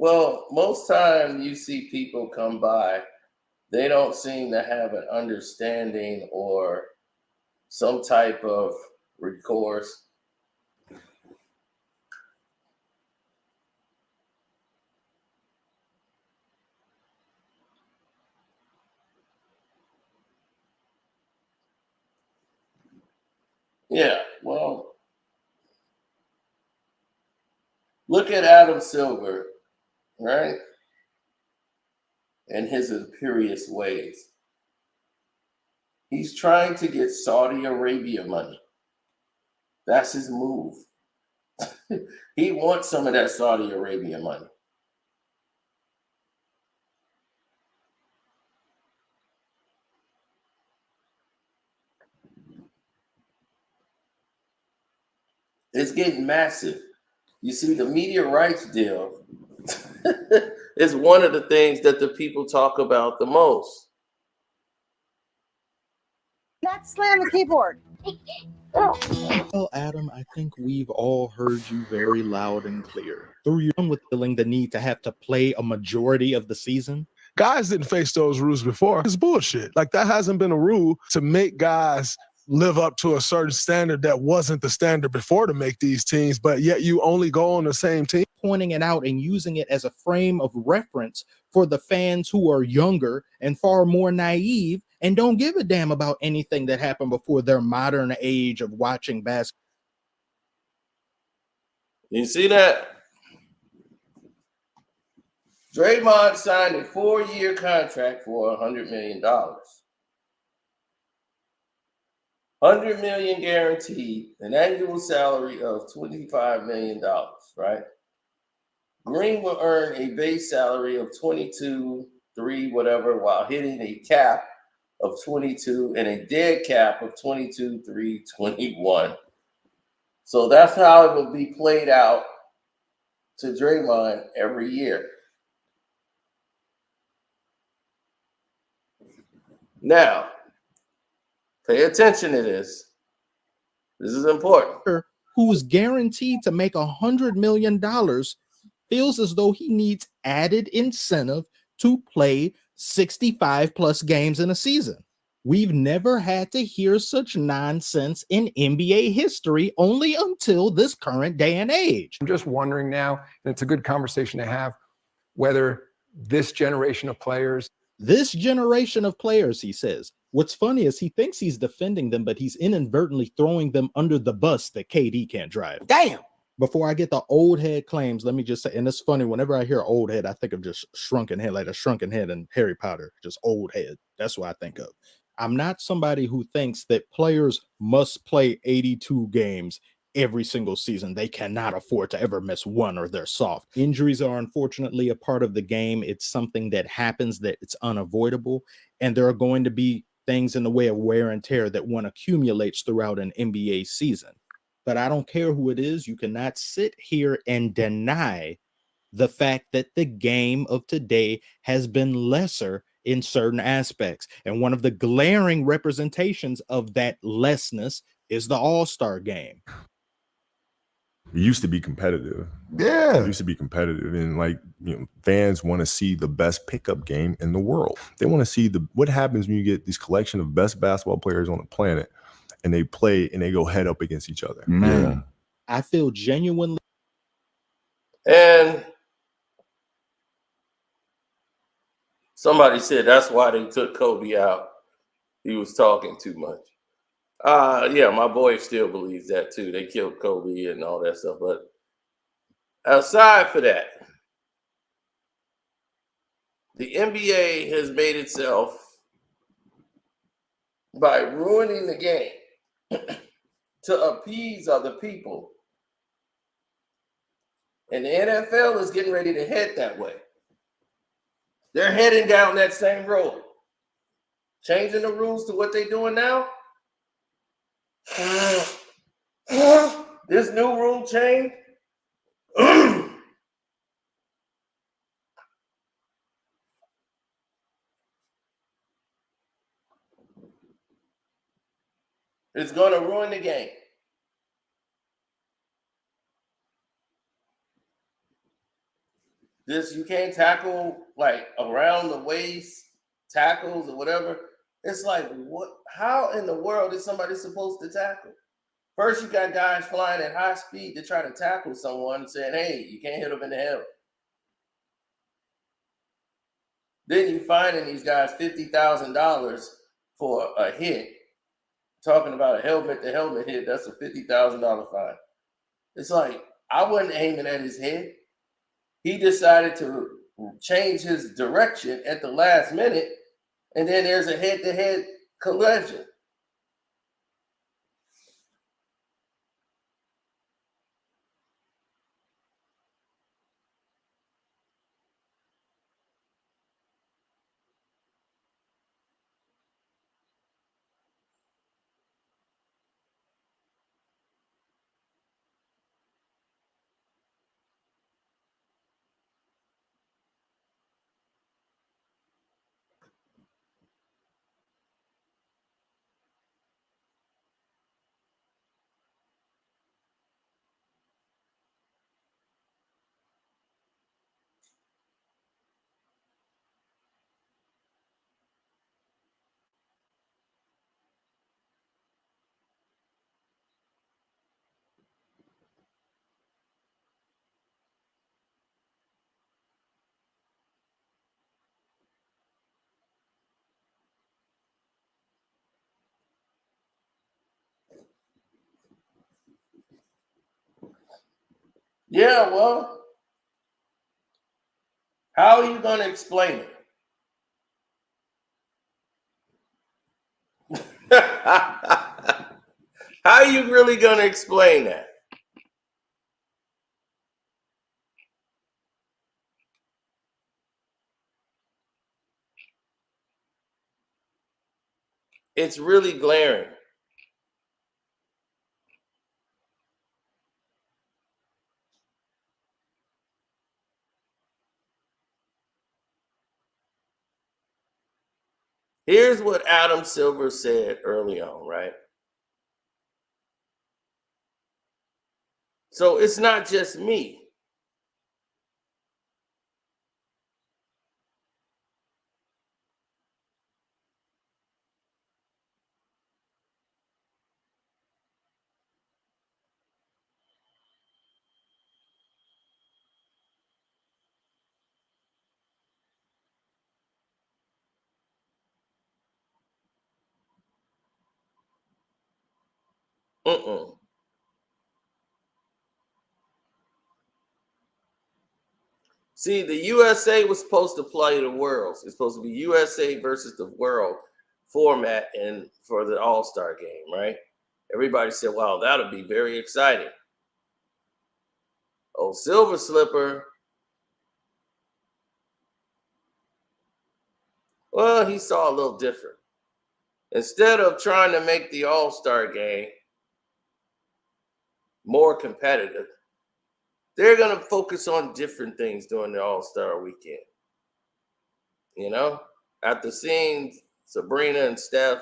Well, most time you see people come by, they don't seem to have an understanding or some type of recourse. Yeah, well, look at Adam Silver, right? And his imperious ways. He's trying to get Saudi Arabia money. That's his move. He wants some of that Saudi Arabia money. It's getting massive. You see, the media rights deal is one of the things that the people talk about the most. Not slam the keyboard. Well, Adam, I think we've all heard you very loud and clear. Through your with feeling the need to have to play a majority of the season. Guys didn't face those rules before. It's bullshit. Like, that hasn't been a rule to make guys live up to a certain standard that wasn't the standard before to make these teams, but yet you only go on the same team. Pointing it out and using it as a frame of reference for the fans who are younger and far more naive and don't give a damn about anything that happened before their modern age of watching basketball. You see that? Draymond signed a 4-year contract for $100 million. $100 million guaranteed, an annual salary of $25 million, right? Green will earn a base salary of 22.3 whatever, while hitting a cap of 22 and a dead cap of 22.321. So that's how it will be played out to Draymond every year. Now, pay attention to this. This is important. Who's guaranteed to make $100 million feels as though he needs added incentive to play 65 plus games in a season. We've never had to hear such nonsense in NBA history, only until this current day and age. I'm just wondering now, and it's a good conversation to have, whether this generation of players, he says. What's funny is he thinks he's defending them, but he's inadvertently throwing them under the bus that KD can't drive. Damn. Before I get the old head claims, let me just say, and it's funny, whenever I hear old head, I think of just shrunken head, like a shrunken head in Harry Potter, just old head. That's what I think of. I'm not somebody who thinks that players must play 82 games every single season. They cannot afford to ever miss one or they're soft. Injuries are unfortunately a part of the game. It's something that happens, that it's unavoidable. And there are going to be things in the way of wear and tear that one accumulates throughout an NBA season. But I don't care who it is. You cannot sit here and deny the fact that the game of today has been lesser in certain aspects. And one of the glaring representations of that lessness is the All-Star game. It used to be competitive. Yeah. It used to be competitive. And fans want to see the best pickup game in the world. They want to see what happens when you get this collection of best basketball players on the planet and they play and they go head up against each other. Man. Yeah. I feel genuinely. And somebody said that's why they took Kobe out. He was talking too much. Yeah, my boy still believes that too. They killed Kobe and all that stuff. But aside for that, the NBA has made itself, by ruining the game to appease other people. And the NFL is getting ready to head that way. They're heading down that same road. Changing the rules to what they're doing now. This new rule change. It's going to ruin the game. this you can't tackle like around the waist tackles or whatever. It's like, what? How in the world is somebody supposed to tackle? First, you got guys flying at high speed to try to tackle someone, saying, "Hey, you can't hit them in the head." Then you finding these guys $50,000 for a hit. Talking about a helmet-to-helmet hit, that's a $50,000 fine. It's like, I wasn't aiming at his head. He decided to change his direction at the last minute, and then there's a head-to-head collision. Yeah, well, how are you going to explain it? How are you really going to explain that? It's really glaring. Here's what Adam Silver said early on, right? So it's not just me. Mm-mm. See, the USA was supposed to play the Worlds. It's supposed to be USA versus the world format and for the All-Star game, right? Everybody said, wow, that'll be very exciting. Oh, Silver Slipper. Well, he saw a little different. Instead of trying to make the All-Star game more competitive, they're going to focus on different things during the All-Star weekend. You know, after seeing Sabrina and Steph,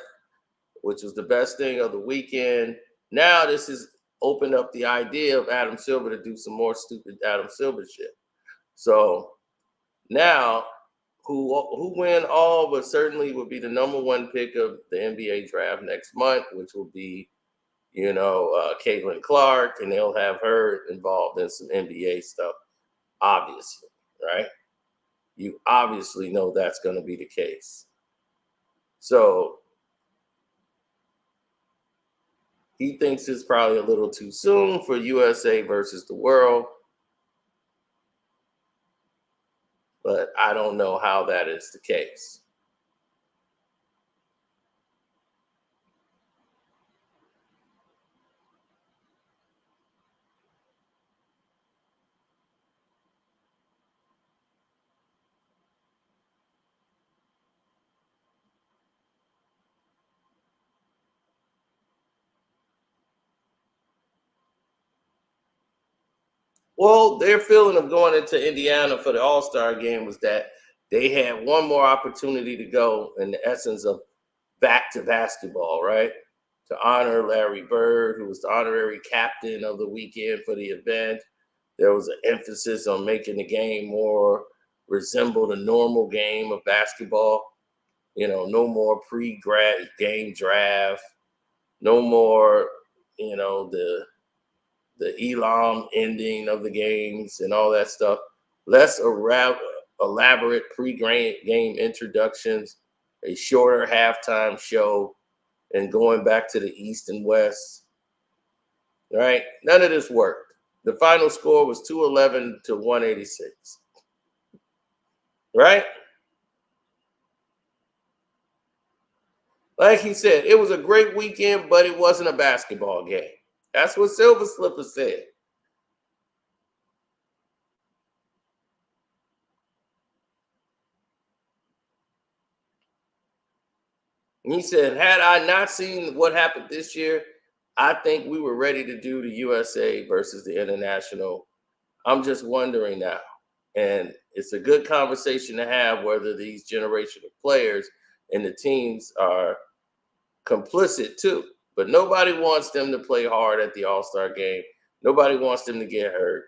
which was the best thing of the weekend, now this has opened up the idea of Adam Silver to do some more stupid Adam Silver shit. So now, who win all, but certainly would be the number one pick of the NBA draft next month, which will be, Caitlin Clark, and they'll have her involved in some NBA stuff, obviously, right? You obviously know that's going to be the case. So he thinks it's probably a little too soon for USA versus the world. But I don't know how that is the case. Well, their feeling of going into Indiana for the All-Star game was that they had one more opportunity to go in the essence of back to basketball, right? To honor Larry Bird, who was the honorary captain of the weekend for the event. There was an emphasis on making the game more resemble the normal game of basketball. No more pre-grad game draft, no more, the elam ending of the games and all that stuff. Less elaborate pre-game introductions, a shorter halftime show, and going back to the East and West. Right? None of this worked. The final score was 211 to 186. Right? Like he said, it was a great weekend, but it wasn't a basketball game. That's what Silver Slipper said. And he said, had I not seen what happened this year, I think we were ready to do the USA versus the International. I'm just wondering now. And it's a good conversation to have whether these generational players and the teams are complicit too. But nobody wants them to play hard at the All-Star game. Nobody wants them to get hurt.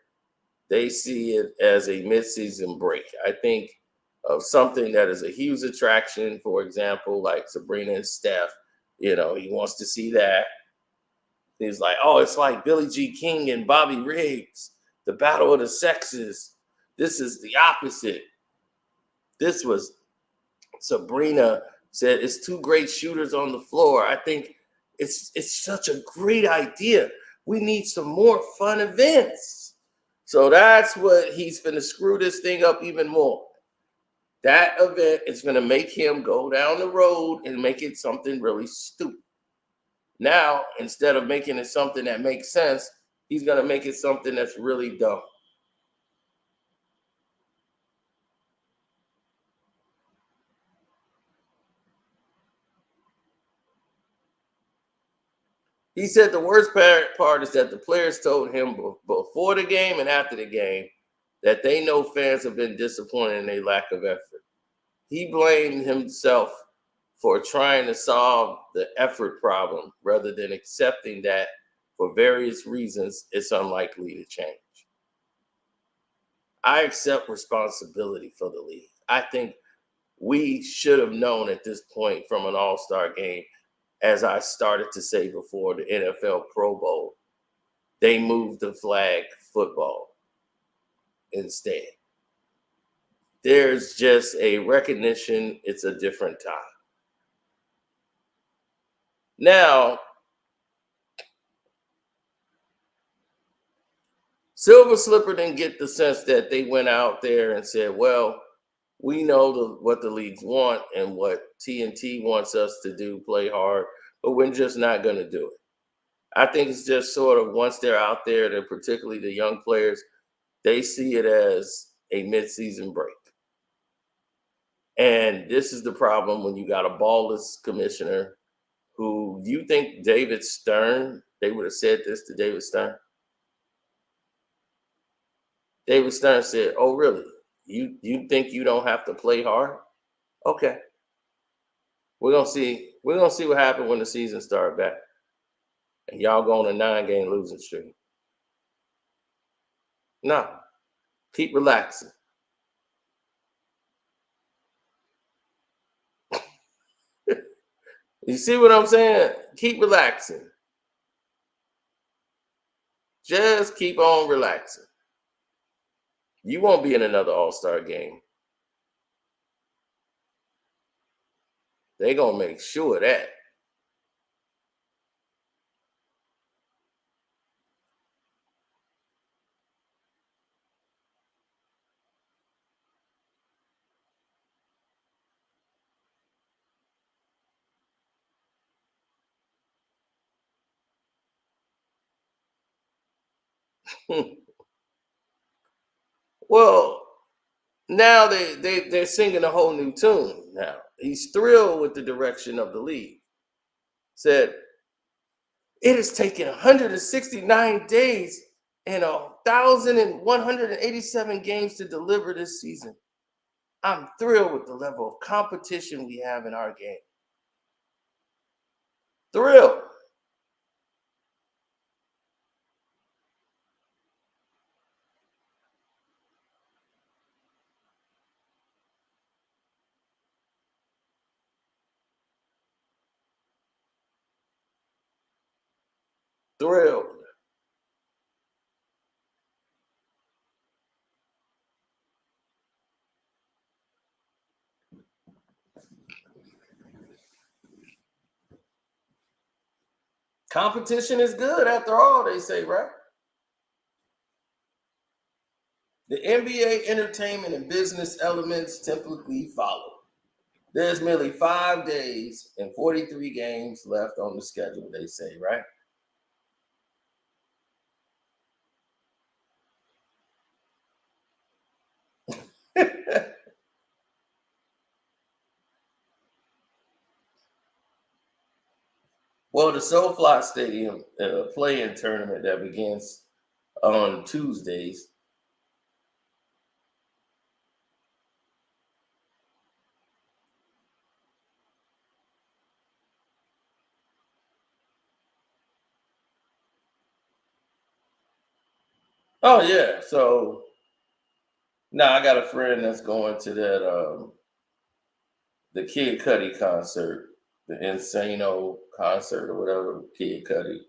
They see it as a midseason break. I think of something that is a huge attraction, for example, like Sabrina and Steph. He wants to see that. He's like, oh, it's like Billie Jean King and Bobby Riggs, the battle of the sexes. This is the opposite. This was Sabrina said, it's two great shooters on the floor. I think it's such a great idea. We need some more fun events. So that's what he's going to screw this thing up even more. That event is going to make him go down the road and make it something really stupid. Now, instead of making it something that makes sense, he's going to make it something that's really dumb. He said the worst part is that the players told him before the game and after the game that they know fans have been disappointed in their lack of effort. He blamed himself for trying to solve the effort problem rather than accepting that for various reasons it's unlikely to change. I accept responsibility for the league. I think we should have known at this point from an all-star game, as I started to say before, the NFL Pro Bowl, they moved the flag football instead. There's just a recognition it's a different time. Now, Silver Slipper didn't get the sense that they went out there and said, well, we know what the leagues want and what TNT wants us to do, play hard, but we're just not going to do it. I think it's just sort of once they're out there, and particularly the young players, they see it as a midseason break. And this is the problem when you got a ballless commissioner who you think David Stern, they would have said this to David Stern. David Stern said, oh, really? You think you don't have to play hard? Okay. We're gonna see what happens when the season starts back. And y'all go on a 9-game losing streak. No. Keep relaxing. You see what I'm saying? Keep relaxing. Just keep on relaxing. You won't be in another All-Star game. They're going to make sure of that. Well, now they're singing a whole new tune now. He's thrilled with the direction of the league. Said, it has taken 169 days and 1,187 games to deliver this season. I'm thrilled with the level of competition we have in our game. Thrilled. Thrilled. Competition is good after all, they say, right? The NBA entertainment and business elements typically follow. There's merely 5 days and 43 games left on the schedule, they say, right? Well, the SoFi Stadium play-in tournament that begins on Tuesdays. Oh yeah, so now I got a friend that's going to that the Kid Cudi concert, the Insano concert or whatever, Kid Cudi.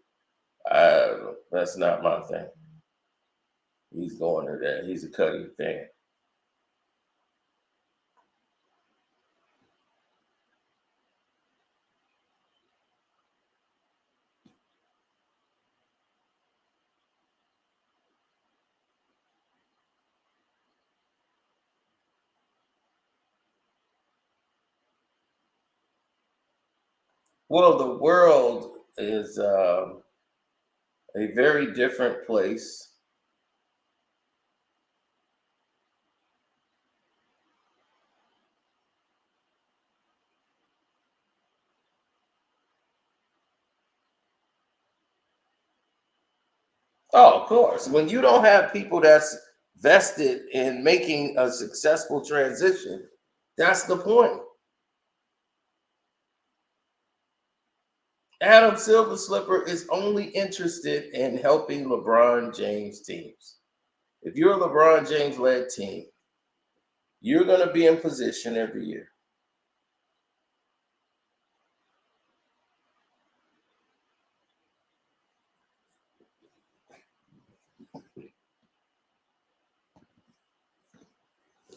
That's not my thing. He's going to that. He's a Cudi fan. Well, the world is a very different place. Oh, of course. When you don't have people that's vested in making a successful transition, that's the point. Adam Silver Slipper is only interested in helping LeBron James teams. If you're a LeBron James led team, you're going to be in position every year.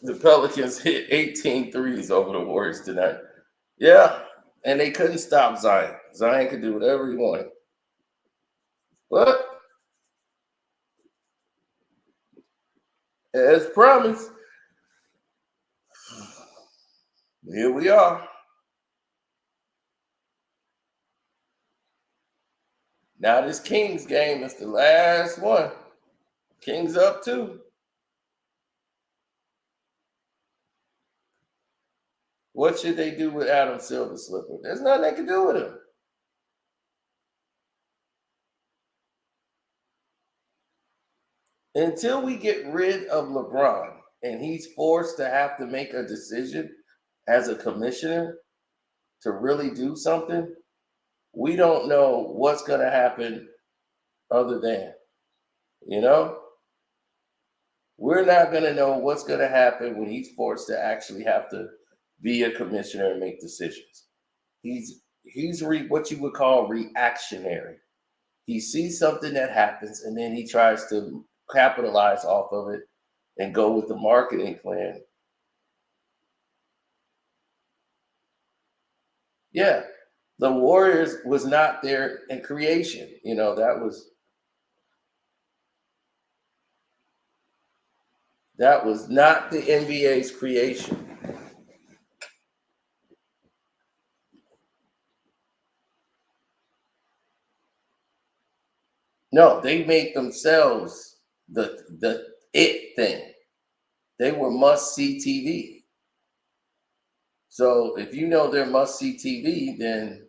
The Pelicans hit 18 threes over the Warriors tonight. Yeah, and they couldn't stop Zion. Zion could do whatever he wanted. But as promised, here we are. Now this Kings game is the last one. Kings up 2. What should they do with Adam Silver Slipper? There's nothing they can do with him. Until we get rid of LeBron and he's forced to have to make a decision as a commissioner to really do something, we don't know what's going to happen other than, we're not going to know what's going to happen when he's forced to actually have to be a commissioner and make decisions. He's what you would call reactionary. He sees something that happens and then he tries to capitalize off of it and go with the marketing plan. Yeah, the Warriors was not there in creation. That was not the NBA's creation. No, they made themselves the it thing. They were must-see TV. So if you know they're must-see TV, then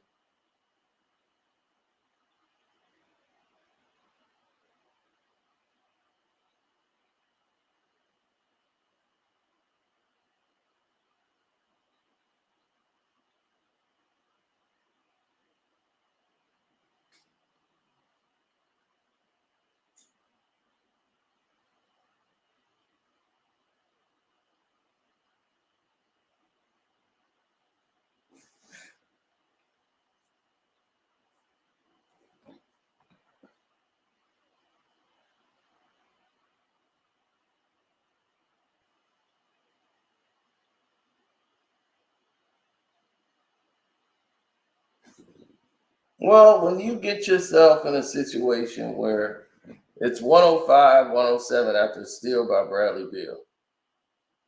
Well, when you get yourself in a situation where it's 105, 107 after a steal by Bradley Beal.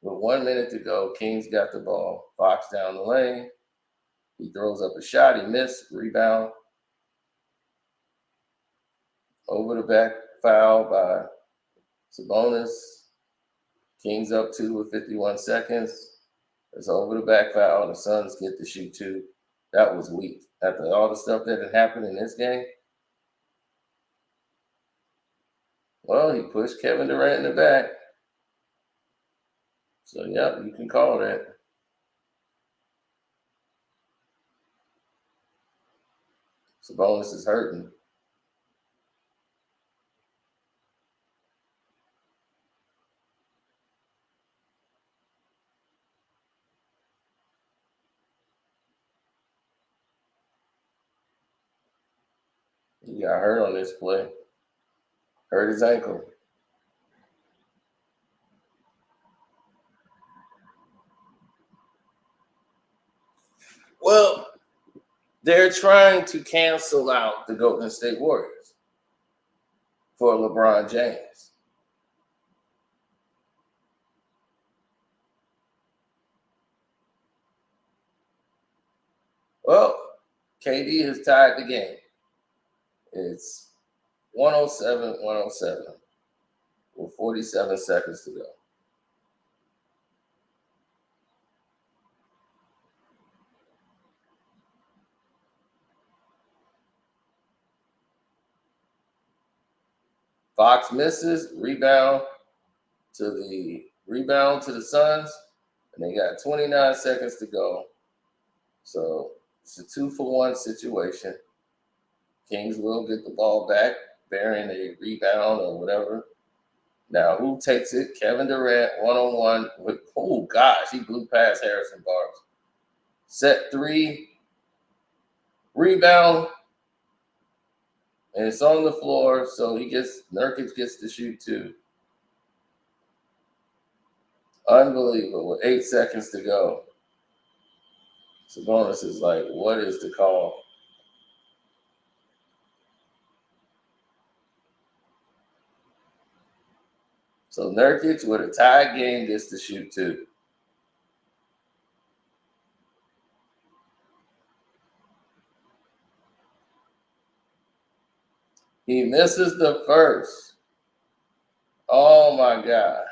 With 1 minute to go, Kings got the ball. Fox down the lane. He throws up a shot. He missed. Rebound. Over the back foul by Sabonis. Kings up 2 with 51 seconds. It's over the back foul. The Suns get to shoot 2. That was weak. After all the stuff that had happened in this game, well, he pushed Kevin Durant in the back. So, yep, you can call that. Sabonis is hurting. He got hurt on this play. Hurt his ankle. Well, they're trying to cancel out the Golden State Warriors for LeBron James. Well, KD has tied the game. It's 107-107 with 47 seconds to go. Fox misses, rebound to the Suns, and they got 29 seconds to go. So it's a 2-for-1 situation. Kings will get the ball back, bearing a rebound or whatever. Now, who takes it? Kevin Durant, one-on-one with, oh gosh, he blew past Harrison Barnes. Set 3, rebound, and it's on the floor, so Nurkic gets to shoot 2. Unbelievable, with 8 seconds to go. Sabonis is like, what is the call? So Nurkic with a tied game gets to shoot 2. He misses the first. Oh my God.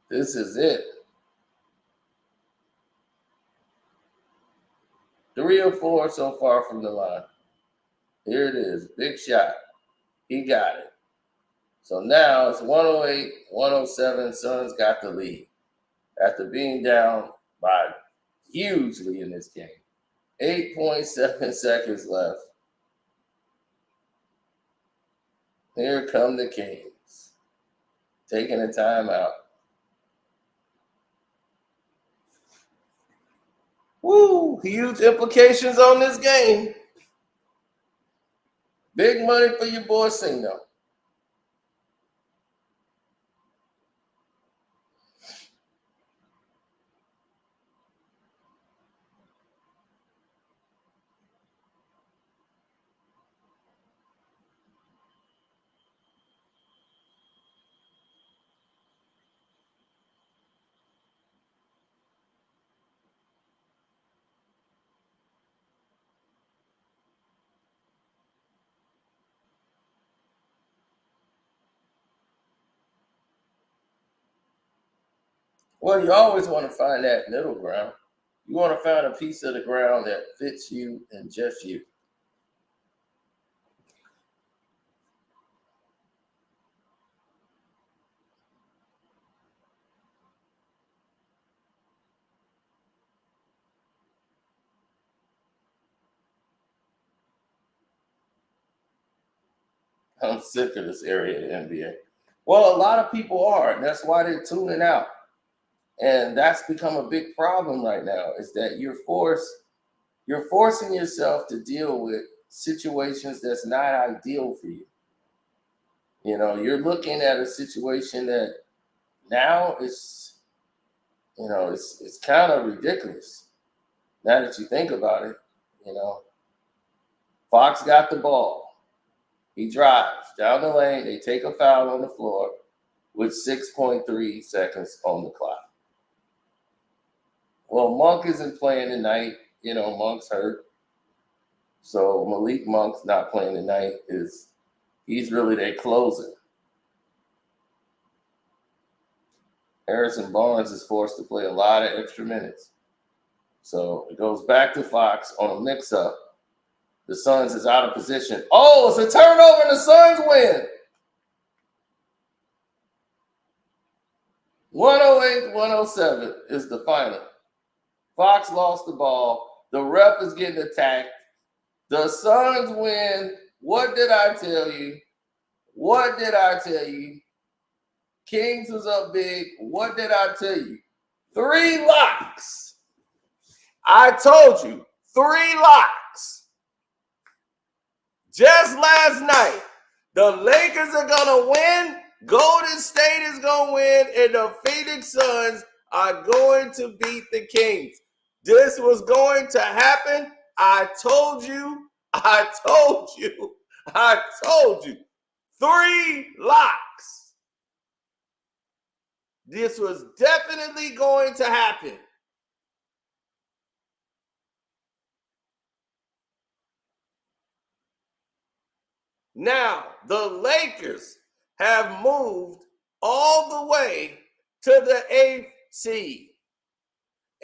This is it. 3 or 4 so far from the line. Here it is. Big shot. He got it. So now it's 108-107. Suns got the lead after being down by hugely in this game. 8.7 seconds left. Here come the Kings, taking a timeout. Woo! Huge implications on this game. Big money for your boy Sino. Well, you always want to find that middle ground. You want to find a piece of the ground that fits you and just you. I'm sick of this area of the NBA. Well, a lot of people are, and that's why they're tuning out. And that's become a big problem right now, is that you're forcing yourself to deal with situations that's not ideal for you. You know, you're looking at a situation that now it's kind of ridiculous. Now that you think about it, Fox got the ball. He drives down the lane. They take a foul on the floor with 6.3 seconds on the clock. Well, Monk isn't playing tonight. Monk's hurt. So Malik Monk's not playing tonight. He's really their closer. Harrison Barnes is forced to play a lot of extra minutes. So it goes back to Fox on a mix-up. The Suns is out of position. Oh, it's a turnover and the Suns win. 108-107 is the final. Fox lost the ball. The ref is getting attacked. The Suns win. What did I tell you? What did I tell you? Kings was up big. What did I tell you? 3 locks. I told you. 3 locks. Just last night, the Lakers are going to win. Golden State is going to win. And the Phoenix Suns are going to beat the Kings. This was going to happen. I told you. I told you. I told you. 3 locks. This was definitely going to happen. Now, the Lakers have moved all the way to the 8th seed,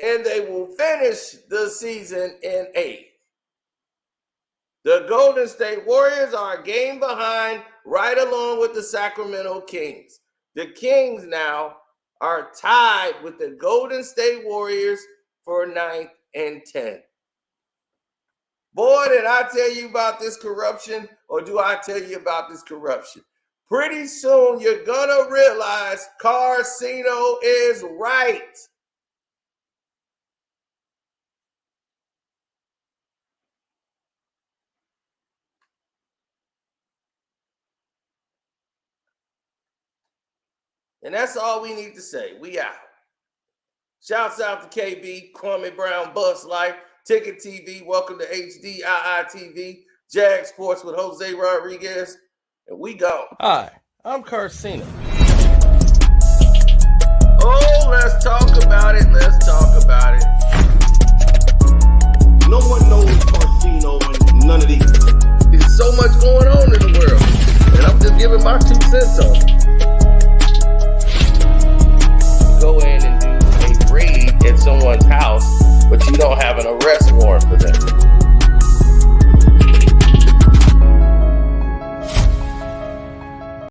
and they will finish the season in 8th. The Golden State Warriors are a game behind, right along with the Sacramento Kings. The Kings now are tied with the Golden State Warriors for 9th and 10th. Boy, did I tell you about this corruption, or do I tell you about this corruption? Pretty soon, you're going to realize Carcino is right. And that's all we need to say. We out. Shouts out to KB, Kwame Brown, Bus Life, Ticket TV, welcome to HDII TV, Jag Sports with Jose Rodriguez, and we go. Hi, I'm Carcino. Oh, let's talk about it. Let's talk about it. No one knows Carcino and none of these. There's so much going on in the world, and I'm just giving my 2 cents on it. Go in and do a raid at someone's house, but you don't have an arrest warrant for them.